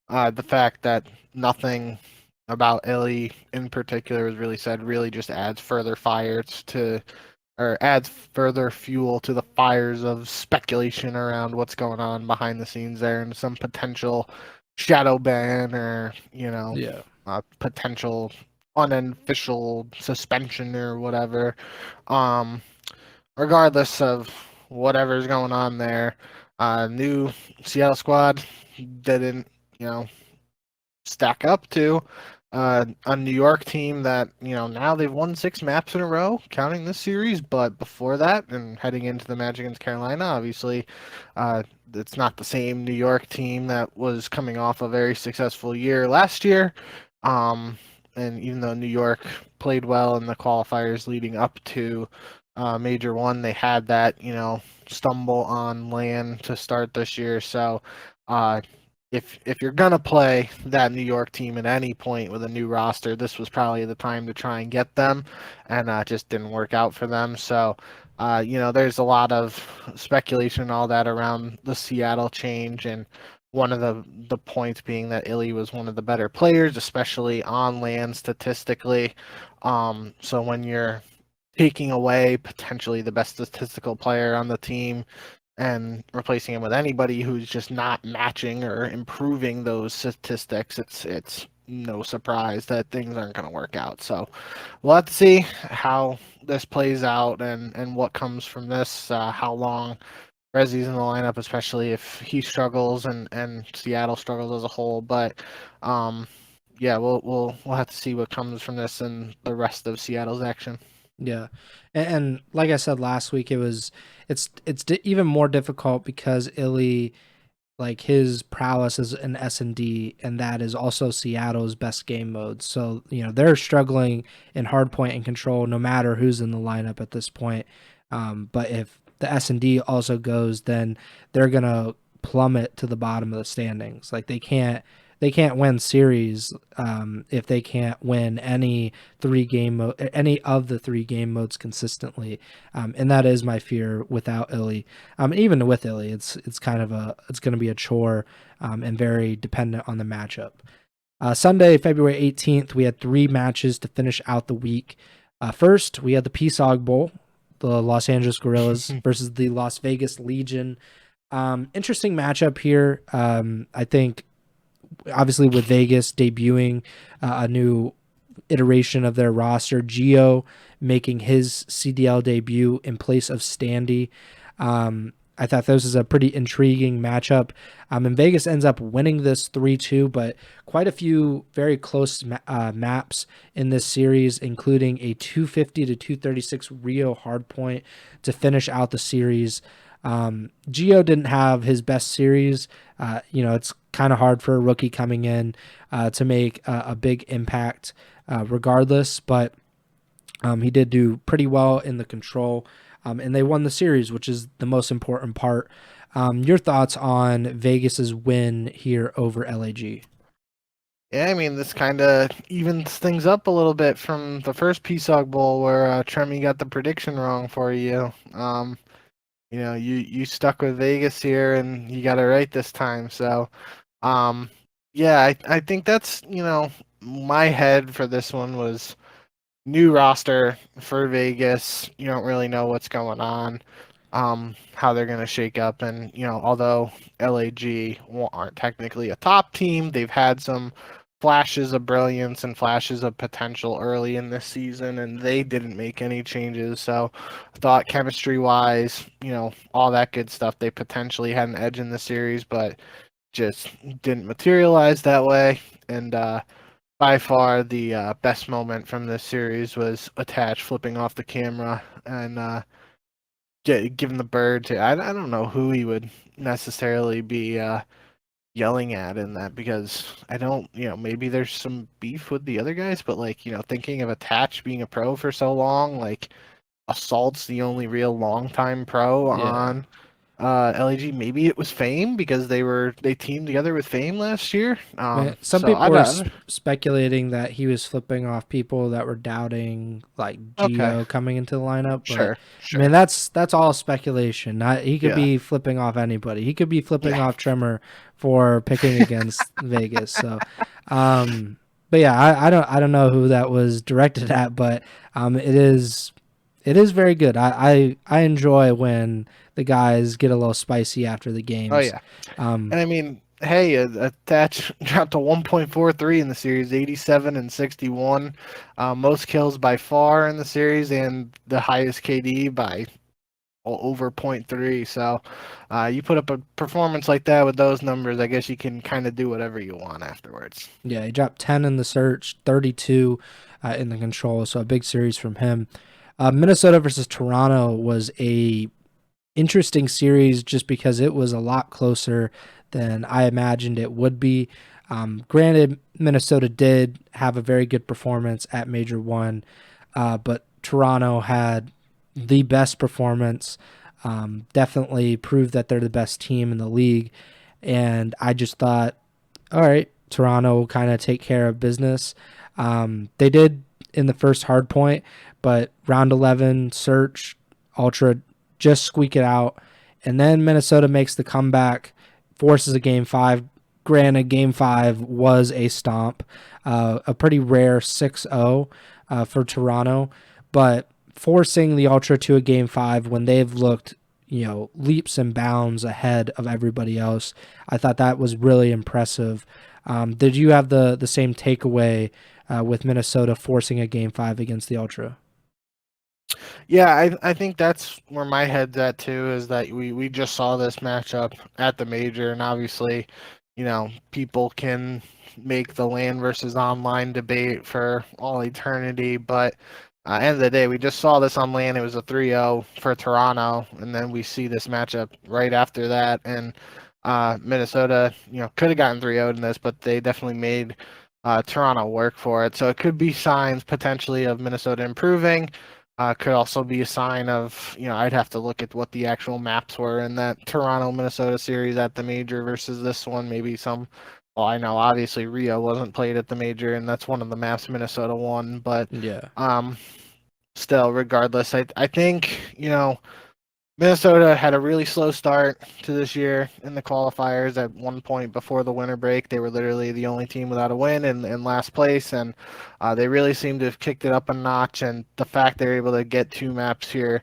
[SPEAKER 2] the fact that nothing about Illy in particular was really said really just adds further fires to, or adds further fuel to the fires of speculation around what's going on behind the scenes there, and some potential shadow ban, or
[SPEAKER 1] Yeah.
[SPEAKER 2] potential unofficial suspension or whatever. Um, Regardless of whatever's going on there, new Seattle squad didn't, stack up to a New York team that, now they've won 6 maps in a row, counting this series. But before that, and heading into the match against Carolina, obviously, it's not the same New York team that was coming off a very successful year last year. And even though New York played well in the qualifiers leading up to Major One, they had that, stumble on land to start this year. So, uh, if you're gonna play that New York team at any point with a new roster, this was probably the time to try and get them, and just didn't work out for them. So, there's a lot of speculation and all that around the Seattle change, and one of the points being that Illy was one of the better players, especially on land statistically. So when you're taking away potentially the best statistical player on the team and replacing him with anybody who's just not matching or improving those statistics, it's no surprise that things aren't going to work out. So we'll have to see how this plays out, and what comes from this, how long Rezzy's in the lineup, especially if he struggles and Seattle struggles as a whole. But yeah, we'll have to see what comes from this and the rest of Seattle's action.
[SPEAKER 1] Yeah, and like I said last week, it's even more difficult because Illy, like, his prowess is an S&D, and that is also Seattle's best game mode. So they're struggling in hardpoint and control, no matter who's in the lineup at this point. But if the S&D also goes, then they're gonna plummet to the bottom of the standings. Like, they can't win series if they can't win any any of the 3 game modes consistently, and that is my fear without Illy. Even with Illy, it's going to be a chore, and very dependent on the matchup. Sunday, February 18th, we had 3 matches to finish out the week. First, we had the PSOG Bowl, the Los Angeles Guerrillas versus the Las Vegas Legion. Interesting matchup here. I think, obviously, with Vegas debuting a new iteration of their roster, Geo making his CDL debut in place of Standy. I thought this was a pretty intriguing matchup. And Vegas ends up winning this 3-2, but quite a few very close maps in this series, including a 250 to 236 Rio hardpoint to finish out the series. Geo didn't have his best series. It's kind of hard for a rookie coming in to make a big impact regardless, but he did do pretty well in the control, and they won the series, which is the most important part. Your thoughts on Vegas's win here over LAG?
[SPEAKER 2] Yeah, I mean, this kind of evens things up a little bit from the first PSOG Bowl where Tremy got the prediction wrong for you. You stuck with Vegas here and you got it right this time. So, yeah, I think that's, my head for this one was new roster for Vegas. You don't really know what's going on, how they're going to shake up. And, although LAG aren't technically a top team, they've had some flashes of brilliance and flashes of potential early in this season, and they didn't make any changes. So I thought chemistry wise, all that good stuff, they potentially had an edge in the series, but just didn't materialize that way. And by far the best moment from this series was Attach flipping off the camera and giving the bird to. I don't know who he would necessarily be yelling at in that, because I don't, maybe there's some beef with the other guys, but like, thinking of Attach being a pro for so long, like Assault's the only real long time pro
[SPEAKER 1] Yeah.
[SPEAKER 2] on LAG. Maybe it was Fame because they teamed together with Fame last year.
[SPEAKER 1] Some
[SPEAKER 2] So I
[SPEAKER 1] people were
[SPEAKER 2] don't.
[SPEAKER 1] speculating that he was flipping off people that were doubting like
[SPEAKER 2] Okay,
[SPEAKER 1] Geo coming into the lineup, but I mean
[SPEAKER 2] sure.
[SPEAKER 1] that's all speculation. Not, he could
[SPEAKER 2] Yeah,
[SPEAKER 1] be flipping off anybody. He could be flipping
[SPEAKER 2] yeah.
[SPEAKER 1] off Tremor for picking against Vegas. So, but yeah, I don't know who that was directed at, but it is very good. I enjoy when the guys get a little spicy after the
[SPEAKER 2] Oh
[SPEAKER 1] games.
[SPEAKER 2] yeah.
[SPEAKER 1] Um,
[SPEAKER 2] And I mean, hey, Thatch dropped to 1.43 in the series, 87 and 61. Most kills by far in the series, and the highest KD by over point 0.3. So you put up a performance like that with those numbers, I guess you can kind of do whatever you want afterwards.
[SPEAKER 1] Yeah, he dropped 10 in the search, 32 in the control, so a big series from him. Minnesota versus Toronto was a interesting series just because it was a lot closer than I imagined it would be. Granted, Minnesota did have a very good performance at Major 1, but Toronto had the best performance, definitely proved that they're the best team in the league, and I just thought, all right, Toronto will kind of take care of business. They did in the first hard point, but round 11, Search, Ultra just squeak it out. And then Minnesota makes the comeback, forces a game five. Granted, game five was a stomp, a pretty rare 6-0 for Toronto, but forcing the Ultra to a game five when they've looked, leaps and bounds ahead of everybody else, I thought that was really impressive. Did you have the same takeaway with Minnesota forcing a game five against the Ultra?
[SPEAKER 2] Yeah, I think that's where my head's at too, is that we just saw this matchup at the major, and obviously, people can make the LAN versus online debate for all eternity, but end of the day, we just saw this on LAN. It was a 3-0 for Toronto, and then we see this matchup right after that, and Minnesota, could have gotten 3-0 in this, but they definitely made Toronto work for it. So it could be signs potentially of Minnesota improving. Could also be a sign of, I'd have to look at what the actual maps were in that Toronto Minnesota series at the major versus this one. Maybe well, I know obviously Rio wasn't played at the major, and that's one of the maps Minnesota won. But
[SPEAKER 1] Yeah.
[SPEAKER 2] um, still, regardless, I think, Minnesota had a really slow start to this year in the qualifiers. At one point before the winter break, they were literally the only team without a win in last place, and they really seem to have kicked it up a notch. And the fact they're able to get two maps here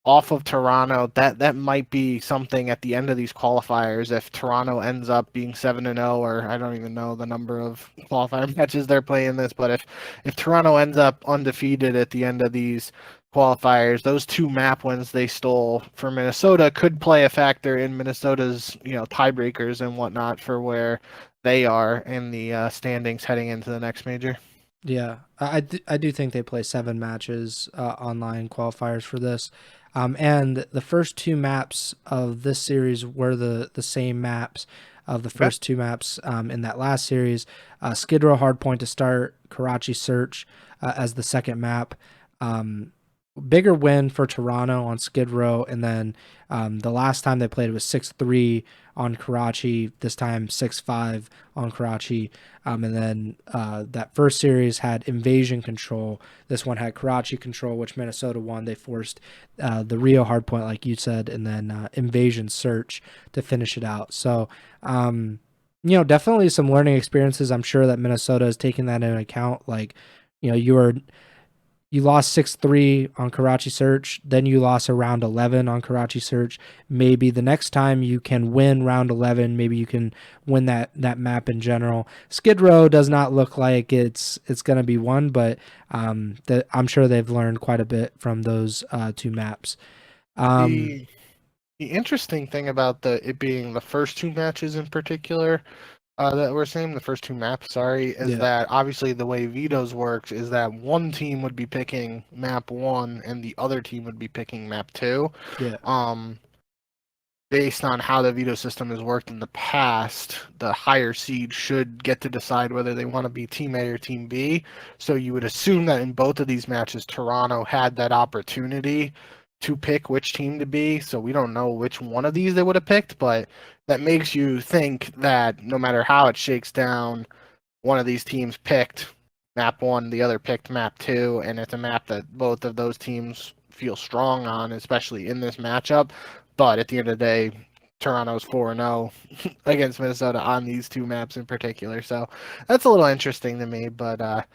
[SPEAKER 2] off of Toronto, that might be something at the end of these qualifiers. If Toronto ends up being 7-0, or I don't even know the number of qualifier matches they're playing this, but if Toronto ends up undefeated at the end of these qualifiers, those two map wins they stole for Minnesota could play a factor in Minnesota's, tiebreakers and whatnot for where they are in the standings heading into the next major.
[SPEAKER 1] Yeah, I do think they play 7 matches online qualifiers for this. And the first 2 maps of this series were the same maps of the
[SPEAKER 2] Okay.
[SPEAKER 1] first 2 maps in that last series. Skid Row Hardpoint to start, Karachi Search as the second map. Bigger win for Toronto on Skid Row, and then the last time they played was 6-3 on Karachi. This time 6-5 on Karachi, and then that first series had Invasion control. This one had Karachi control, which Minnesota won. They forced the Rio hardpoint, like you said, and then Invasion Search to finish it out. So, definitely some learning experiences. I'm sure that Minnesota is taking that into account. Like, you were You lost 6-3 on Karachi Search, then you lost a round 11 on Karachi Search. Maybe the next time you can win round 11, maybe you can win that map in general. Skid Row does not look like it's going to be one, but I'm sure they've learned quite a bit from those two maps.
[SPEAKER 2] The interesting thing about it being the first two matches in particular that we're saying, the first two maps, sorry, is that obviously the way vetoes works is that one team would be picking map 1 and the other team would be picking map 2.
[SPEAKER 1] Yeah.
[SPEAKER 2] Based on how the veto system has worked in the past, the higher seed should get to decide whether they want to be Team A or Team B. So you would assume that in both of these matches, Toronto had that opportunity to pick which team to be. So we don't know which one of these they would have picked, but that makes you think that no matter how it shakes down, one of these teams picked map 1, the other picked map 2, and it's a map that both of those teams feel strong on, especially in this matchup. But at the end of the day, Toronto's 4-0 against Minnesota on these two maps in particular. So that's a little interesting to me, but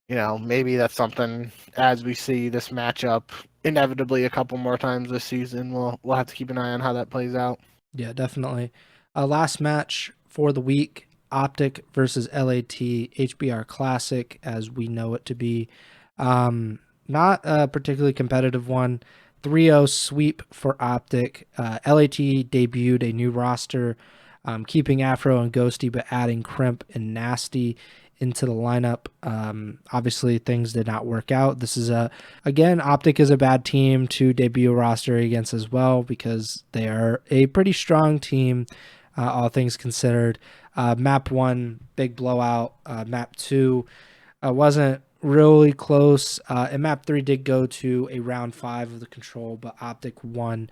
[SPEAKER 2] maybe that's something as we see this matchup inevitably a couple more times this season, we'll have to keep an eye on how that plays out.
[SPEAKER 1] Yeah, definitely. Last match for the week, Optic versus LAT HBR Classic, as we know it to be. Not a particularly competitive one. 3-0 sweep for Optic. LAT debuted a new roster, keeping Afro and Ghosty, but adding Crimp and Nasty into the lineup. Obviously, things did not work out. This is again, Optic is a bad team to debut a roster against as well, because they are a pretty strong team, all things considered. Map 1, big blowout. Map 2 wasn't really close, and map 3 did go to a round 5 of the control, but Optic won.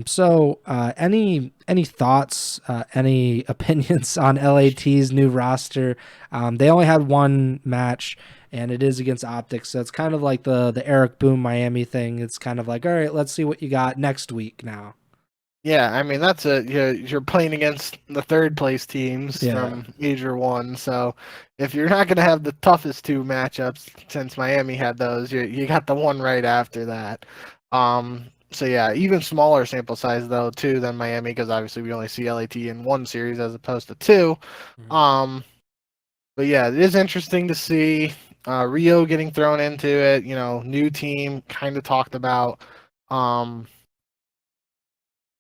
[SPEAKER 1] So any thoughts, any opinions on LAT's new roster? They only had one match, and it is against Optic, so it's kind of like the Eric Boom Miami thing. It's kind of like, all right, let's see what you got next week now.
[SPEAKER 2] Yeah, I mean, that's you're playing against the third place teams from Major 1, so if you're not going to have the toughest two matchups, since Miami had those, you got the one right after that. So yeah, even smaller sample size though too than Miami, because obviously we only see LAT in one series as opposed to two. But yeah, it is interesting to see Rio getting thrown into it. New team, kind of talked about.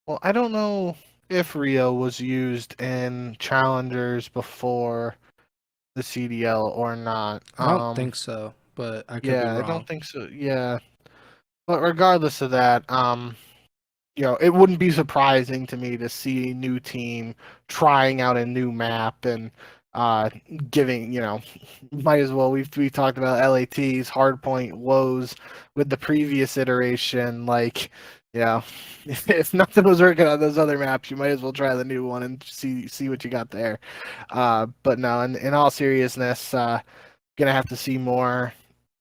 [SPEAKER 2] Well, I don't know if Rio was used in challengers before the CDL or not.
[SPEAKER 1] I don't think so, but I could be wrong.
[SPEAKER 2] I don't think so. Yeah, but regardless of that, it wouldn't be surprising to me to see a new team trying out a new map and giving, might as well. We talked about LAT's hardpoint woes with the previous iteration, like. If nothing was working on those other maps, you might as well try the new one and see what you got there. But no, in all seriousness, gonna have to see more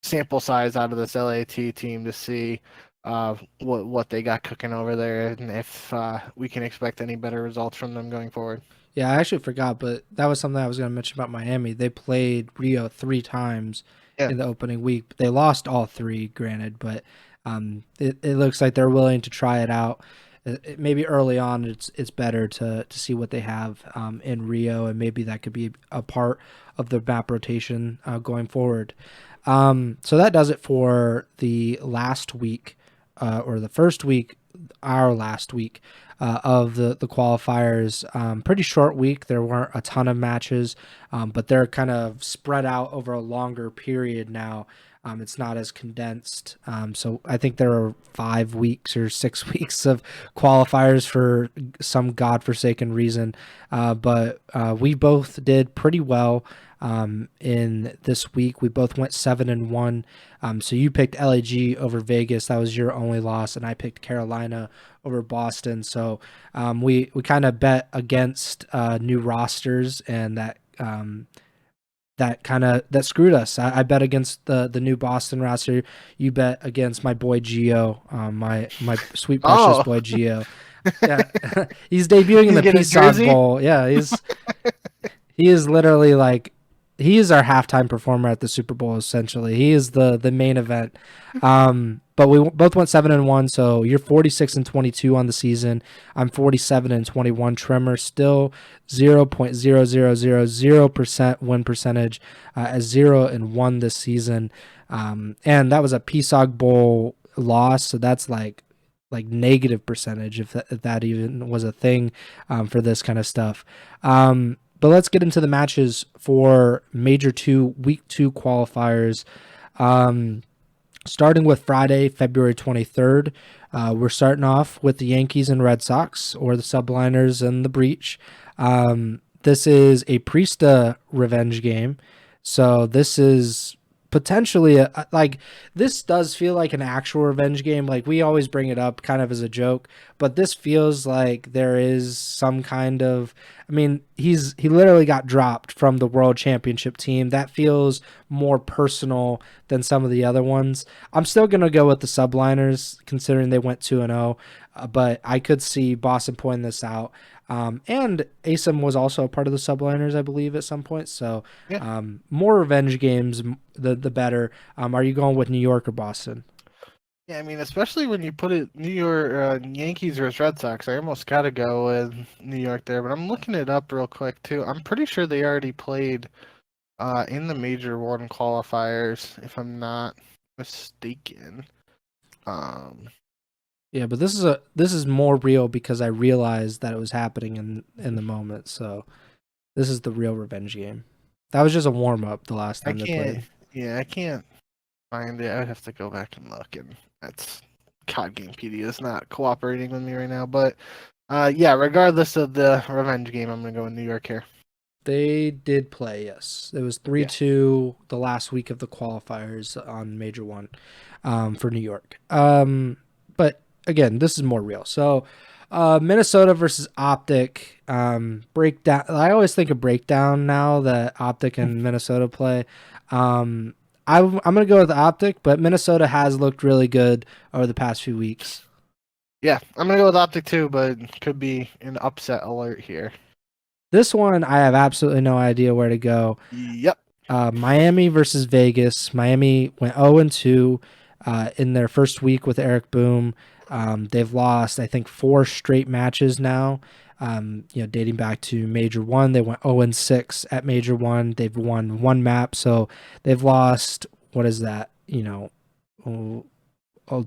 [SPEAKER 2] sample size out of this LAT team to see what they got cooking over there, and if we can expect any better results from them going forward.
[SPEAKER 1] Yeah, I actually forgot, but that was something I was going to mention about Miami. They played Rio 3 times in the opening week. They lost all 3, granted, but it looks like they're willing to try it out. Maybe early on, it's better to see what they have in Rio, and maybe that could be a part of the map rotation going forward. So that does it for the last week, or the first week, our last week of the qualifiers. Pretty short week. There weren't a ton of matches, but they're kind of spread out over a longer period now. It's not as condensed. So I think there are 5 weeks or 6 weeks of qualifiers for some godforsaken reason. But we both did pretty well in this week. We both went 7-1. So you picked LAG over Vegas. That was your only loss. And I picked Carolina over Boston. So we kind of bet against new rosters, and that that screwed us. I bet against the new Boston roster. You bet against my boy Gio, my sweet precious boy Gio. Yeah, he's debuting in the Peace Bowl. Yeah, he is literally like he is our halftime performer at the Super Bowl. Essentially, he is the main event. But we both went 7-1, so you're 46-22 on the season. I'm 47-21. Tremor still 0.0000% win percentage, at 0-1 this season. And that was a PSOG Bowl loss, so that's like negative percentage if that even was a thing for this kind of stuff. But let's get into the matches for Major 2 Week 2 qualifiers. Starting with Friday, February 23rd, we're starting off with the Yankees and Red Sox, or the Subliners and the Breach. This is a Priesta revenge game, so this is potentially this does feel like an actual revenge game. Like, we always bring it up kind of as a joke, but this feels like there is some kind of, I mean, he literally got dropped from the World Championship team. That feels more personal than some of the other ones. I'm still going to go with the Subliners, considering they went 2-0, but I could see Boston pointing this out. And ASIM was also a part of the Subliners, I believe, at some point. So
[SPEAKER 2] Yeah.
[SPEAKER 1] more revenge games, the better. Are you going with New York or Boston?
[SPEAKER 2] Yeah, I mean, especially when you put it New York Yankees versus Red Sox, I almost got to go with New York there. But I'm looking it up real quick too. I'm pretty sure they already played in the Major 1 qualifiers, if I'm not mistaken.
[SPEAKER 1] Yeah, but this is more real because I realized that it was happening in the moment. So this is the real revenge game. That was just a warm up the last time they played.
[SPEAKER 2] Yeah, I can't find it. I'd have to go back and look, and that's COD Gamepedia is not cooperating with me right now. But yeah, regardless of the revenge game, I'm gonna go with New York here.
[SPEAKER 1] They did play, yes. It was 3-2 the last week of the qualifiers on Major 1 for New York. But again, this is more real. So Minnesota versus Optic. Breakdown. I always think of breakdown now that Optic and Minnesota play. I'm going to go with Optic, but Minnesota has looked really good over the past few weeks.
[SPEAKER 2] Yeah, I'm going to go with Optic too, but could be an upset alert here.
[SPEAKER 1] This one, I have absolutely no idea where to go.
[SPEAKER 2] Yep.
[SPEAKER 1] Miami versus Vegas. Miami went 0-2 in their first week with Eric Boom. They've lost, I think, 4 straight matches now. Dating back to Major 1, they went 0-6 at Major 1. They've won 1 map, so they've lost, what is that?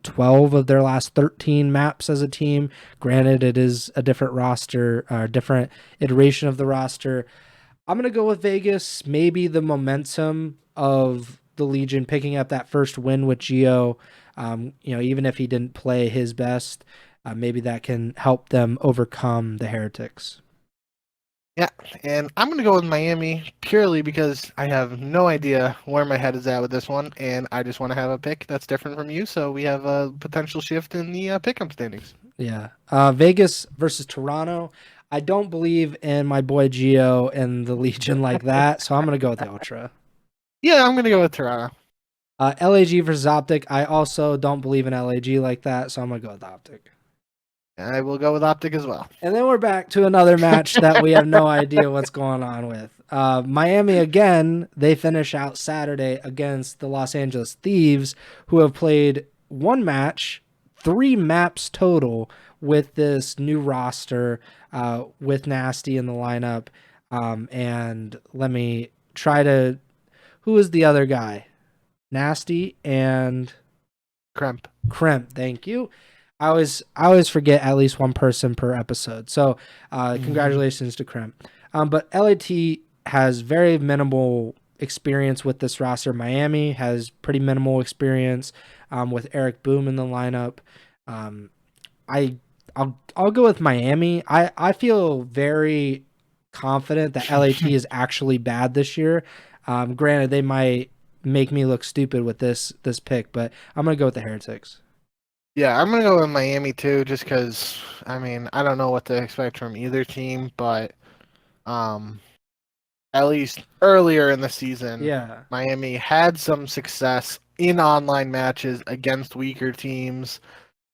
[SPEAKER 1] 12 of their last 13 maps as a team. Granted, it is a different roster, or different iteration of the roster. I'm going to go with Vegas. Maybe the momentum of the Legion picking up that first win with Gio, even if he didn't play his best, maybe that can help them overcome the Heretics.
[SPEAKER 2] Yeah, and I'm going to go with Miami purely because I have no idea where my head is at with this one, and I just want to have a pick that's different from you, so we have a potential shift in the pick'em standings.
[SPEAKER 1] Yeah. Vegas versus Toronto. I don't believe in my boy Gio and the Legion like that, so I'm going to go with the Ultra.
[SPEAKER 2] Yeah, I'm going to go with Toronto.
[SPEAKER 1] LAG versus Optic. I also don't believe in LAG like that, so I'm going to go with Optic.
[SPEAKER 2] I will go with Optic as well.
[SPEAKER 1] And then we're back to another match that we have no idea what's going on with. Miami, again, they finish out Saturday against the Los Angeles Thieves, who have played 1 match, 3 maps total with this new roster, with Nasty in the lineup. And let me try to... Who is the other guy? Nasty and... Kremp, thank you. I always forget at least one person per episode. So congratulations to Kremp. But LAT has very minimal experience with this roster. Miami has pretty minimal experience with Eric Boom in the lineup. I'll go with Miami. I feel very confident that LAT is actually bad this year. Granted, they might make me look stupid with this pick, but I'm gonna go with the Heretics.
[SPEAKER 2] Yeah, I'm going to go with Miami too, just because, I mean, I don't know what to expect from either team, but at least earlier in the season, Miami had some success in online matches against weaker teams.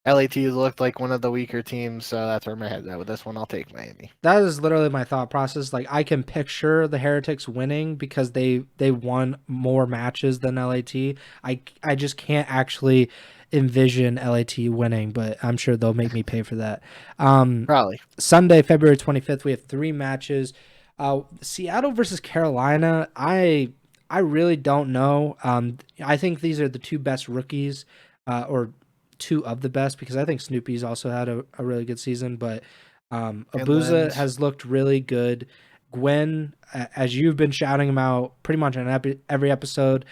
[SPEAKER 2] LAT has looked like one of the weaker teams, so that's where my head's at with this one. I'll take Miami.
[SPEAKER 1] That is literally my thought process. Like I can picture the Heretics winning because they won more matches than LAT. I just can't actually envision LAT winning, but I'm sure they'll make me pay for that.
[SPEAKER 2] Probably.
[SPEAKER 1] Sunday, February 25th, we have 3 matches. Seattle versus Carolina. I really don't know. I think these are the 2 best rookies, or 2 of the best, because I think Snoopy's also had a really good season, but Abuza
[SPEAKER 2] Then,
[SPEAKER 1] has looked really good. Gwen, as you've been shouting him out pretty much on every episode,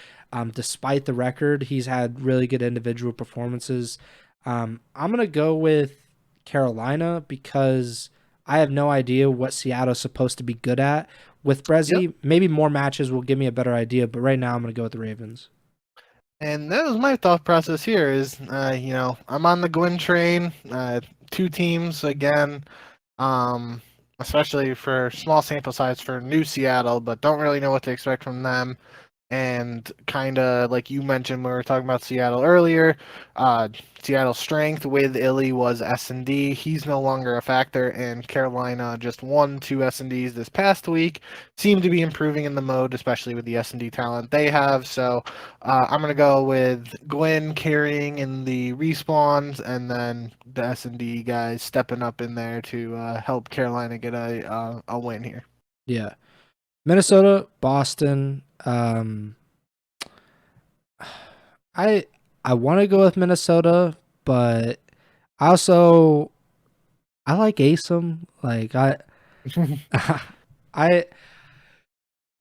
[SPEAKER 1] despite the record, he's had really good individual performances. I'm going to go with Carolina because I have no idea what Seattle's supposed to be good at. With
[SPEAKER 2] yep.
[SPEAKER 1] Brezzy, maybe more matches will give me a better idea, but right now I'm going to go with the Ravens.
[SPEAKER 2] And that was my thought process here is, I'm on the Gwyn train. 2 teams again, um, especially for small sample size for new Seattle, but don't really know what to expect from them. And kind of like you mentioned when we were talking about Seattle earlier, Seattle's strength with Illy was S&D. He's no longer a factor, and Carolina just won 2 S&Ds this past week. Seem to be improving in the mode, especially with the S&D talent they have. So I'm gonna go with Gwen carrying in the respawns, and then the S&D guys stepping up in there to help Carolina get a win here.
[SPEAKER 1] Yeah. Minnesota, Boston. I I want to go with Minnesota, but I like Asim. Like I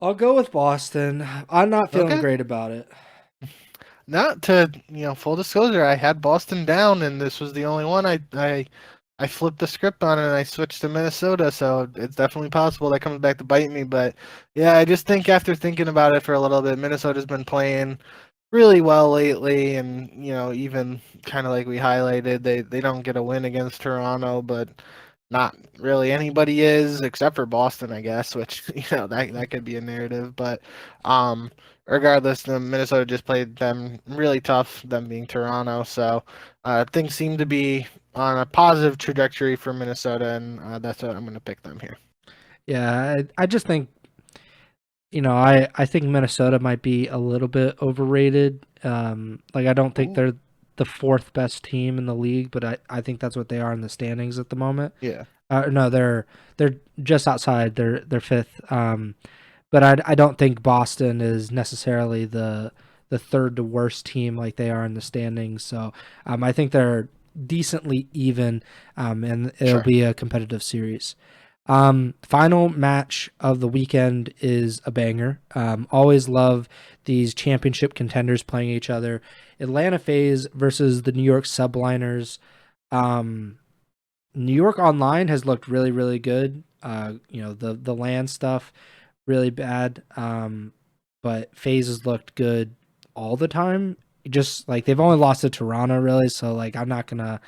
[SPEAKER 1] I'll go with Boston. I'm not feeling
[SPEAKER 2] Okay.
[SPEAKER 1] great about it.
[SPEAKER 2] Not to, full disclosure, I had Boston down, and this was the only one I flipped the script on, and I switched to Minnesota. So it's definitely possible that comes back to bite me. But yeah, I just think after thinking about it for a little bit, Minnesota's been playing really well lately, and even kind of like we highlighted, they don't get a win against Toronto, but not really anybody is except for Boston, I guess, which that could be a narrative. But regardless, the Minnesota just played them really tough, them being Toronto. So things seem to be on a positive trajectory for Minnesota, and that's what I'm going to pick them here.
[SPEAKER 1] Yeah, I just think I think Minnesota might be a little bit overrated. Like I don't think
[SPEAKER 2] Ooh,
[SPEAKER 1] they're the 4th best team in the league, but I think that's what they are in the standings at the moment.
[SPEAKER 2] yeah,
[SPEAKER 1] No, they're just outside. They're 5th. But I don't think Boston is necessarily the 3rd to worst team like they are in the standings. So I think they're decently even, and it'll
[SPEAKER 2] sure.
[SPEAKER 1] be a competitive series. Final match of the weekend is a banger. Always love these championship contenders playing each other. Atlanta FaZe versus the New York Subliners. New York Online has looked really, really good. The land stuff really bad. But FaZe has looked good all the time. Just like they've only lost to Toronto, really. So like I'm not gonna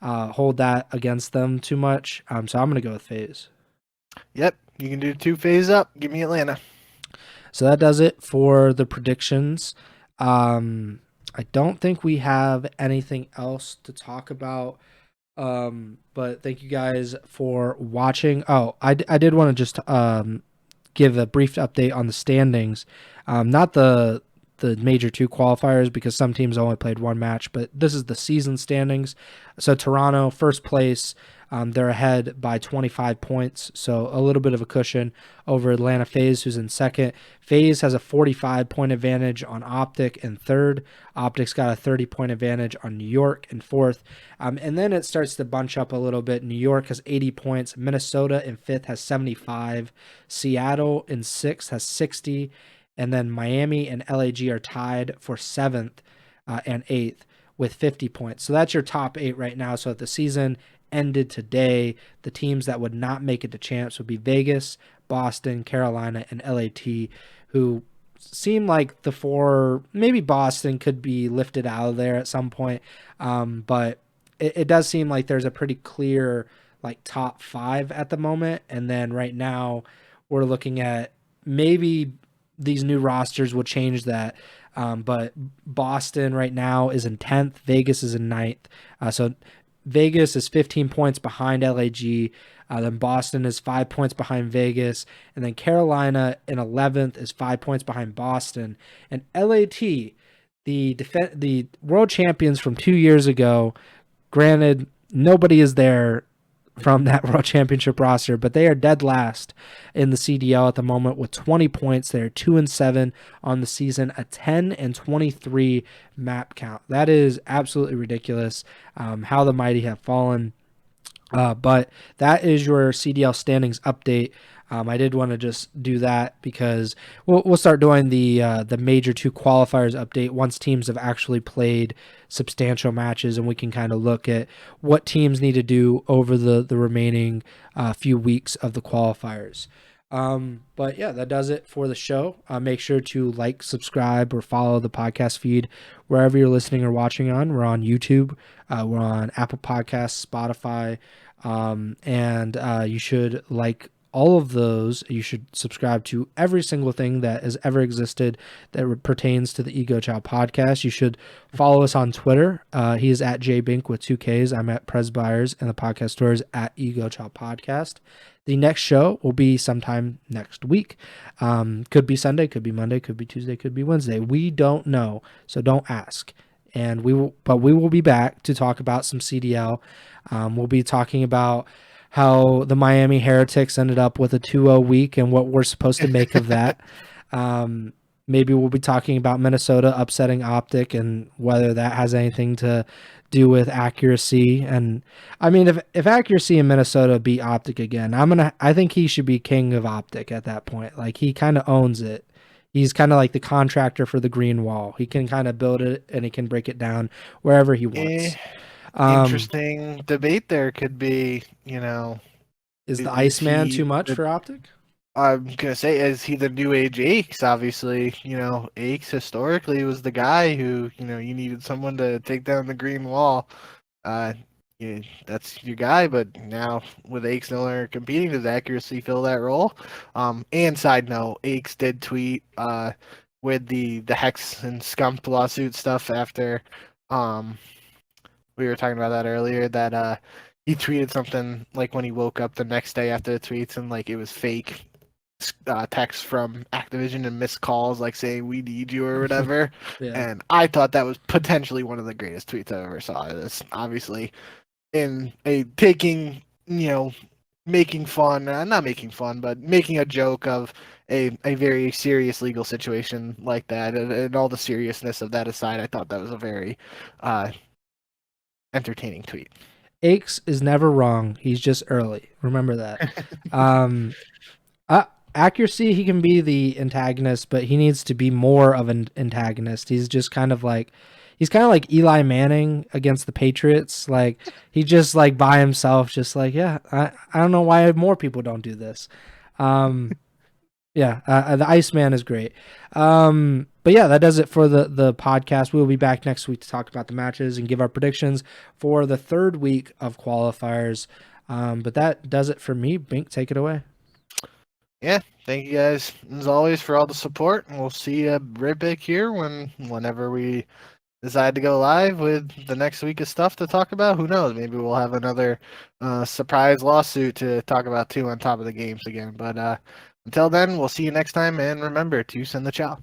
[SPEAKER 1] hold that against them too much. So I'm gonna go with FaZe.
[SPEAKER 2] Yep, you can do 2 phase up. Give me Atlanta.
[SPEAKER 1] So that does it for the predictions. I don't think we have anything else to talk about. But thank you guys for watching. Oh, I did want to just give a brief update on the standings. Not the major 2 qualifiers because some teams only played 1 match, but this is the season standings. So Toronto, 1st place. They're ahead by 25 points, so a little bit of a cushion over Atlanta FaZe, who's in 2nd. FaZe has a 45-point advantage on Optic in 3rd. Optic's got a 30-point advantage on New York in 4th. And then it starts to bunch up a little bit. New York has 80 points. Minnesota in 5th has 75. Seattle in 6th has 60. And then Miami and LAG are tied for 7th and 8th with 50 points. So that's your top 8 right now. So if the season ended today, the teams that would not make it to champs would be Vegas, Boston, Carolina, and LAT, who seem like the 4, maybe Boston could be lifted out of there at some point. But it does seem like there's a pretty clear like top 5 at the moment. And then right now we're looking at maybe these new rosters will change that. But Boston right now is in 10th. Vegas is in 9th. So Vegas is 15 points behind LAG. Then Boston is 5 points behind Vegas. And then Carolina in 11th is 5 points behind Boston. And LAT, the world champions from 2 years ago, granted, nobody is there from that world championship roster, but they are dead last in the CDL at the moment with 20 points. They're 2-7 on the season, a 10-23 map count. That is absolutely ridiculous. How the mighty have fallen. But that is your CDL standings update. I did want to just do that because we'll start doing the major 2 qualifiers update once teams have actually played substantial matches, and we can kind of look at what teams need to do over the remaining few weeks of the qualifiers. But yeah, that does it for the show. Make sure to like, subscribe, or follow the podcast feed wherever you're listening or watching on. We're on YouTube. We're on Apple Podcasts, Spotify, and you should like all of those. You should subscribe to every single thing that has ever existed that pertains to the Ego Chall Podcast. You should follow us on Twitter. He is at JBink with 2 Ks. I'm at Preston Byers, and the podcast store is at Ego Chall Podcast. The next show will be sometime next week. Could be Sunday, could be Monday, could be Tuesday, could be Wednesday. We don't know, so don't ask. And we will be back to talk about some CDL. We'll be talking about how the Miami Heretics ended up with a 2-0 week and what we're supposed to make of that. Maybe we'll be talking about Minnesota upsetting Optic and whether that has anything to do with accuracy. And I mean, if accuracy in Minnesota beat Optic again, I think he should be king of Optic at that point. Like, he kind of owns it. He's kind of like the contractor for the green wall. He can kind of build it and he can break it down wherever he wants.
[SPEAKER 2] Interesting debate there could be,
[SPEAKER 1] is the Iceman too much for Optic?
[SPEAKER 2] I'm going to say, is he the new age Aches? Obviously, Aches historically was the guy who, you needed someone to take down the green wall. That's your guy, but now with Aches no longer competing, does accuracy fill that role? And side note, Aches did tweet with the Hex and Scump lawsuit stuff after we were talking about that earlier, that he tweeted something like when he woke up the next day after the tweets, and like it was fake text from Activision and missed calls like saying we need you or whatever.
[SPEAKER 1] Yeah.
[SPEAKER 2] And I thought that was potentially one of the greatest tweets I ever saw. This obviously in a taking, making fun, not making fun, but making a joke of a very serious legal situation like that, and all the seriousness of that aside, I thought that was a very entertaining tweet.
[SPEAKER 1] Aches is never wrong. He's just early. Remember that. Accuracy, he can be the antagonist, but he needs to be more of an antagonist. He's kind of like Eli Manning against the Patriots. Like, he just like by himself, just like, yeah, I don't know why more people don't do this. The Iceman is great. But yeah, that does it for the podcast. We'll be back next week to talk about the matches and give our predictions for the 3rd week of qualifiers. But that does it for me. Bink, take it away.
[SPEAKER 2] Yeah, thank you guys as always for all the support, and we'll see you right back here whenever we decide to go live with the next week of stuff to talk about. Who knows? Maybe we'll have another surprise lawsuit to talk about too on top of the games again. But until then, we'll see you next time, and remember to send the chow.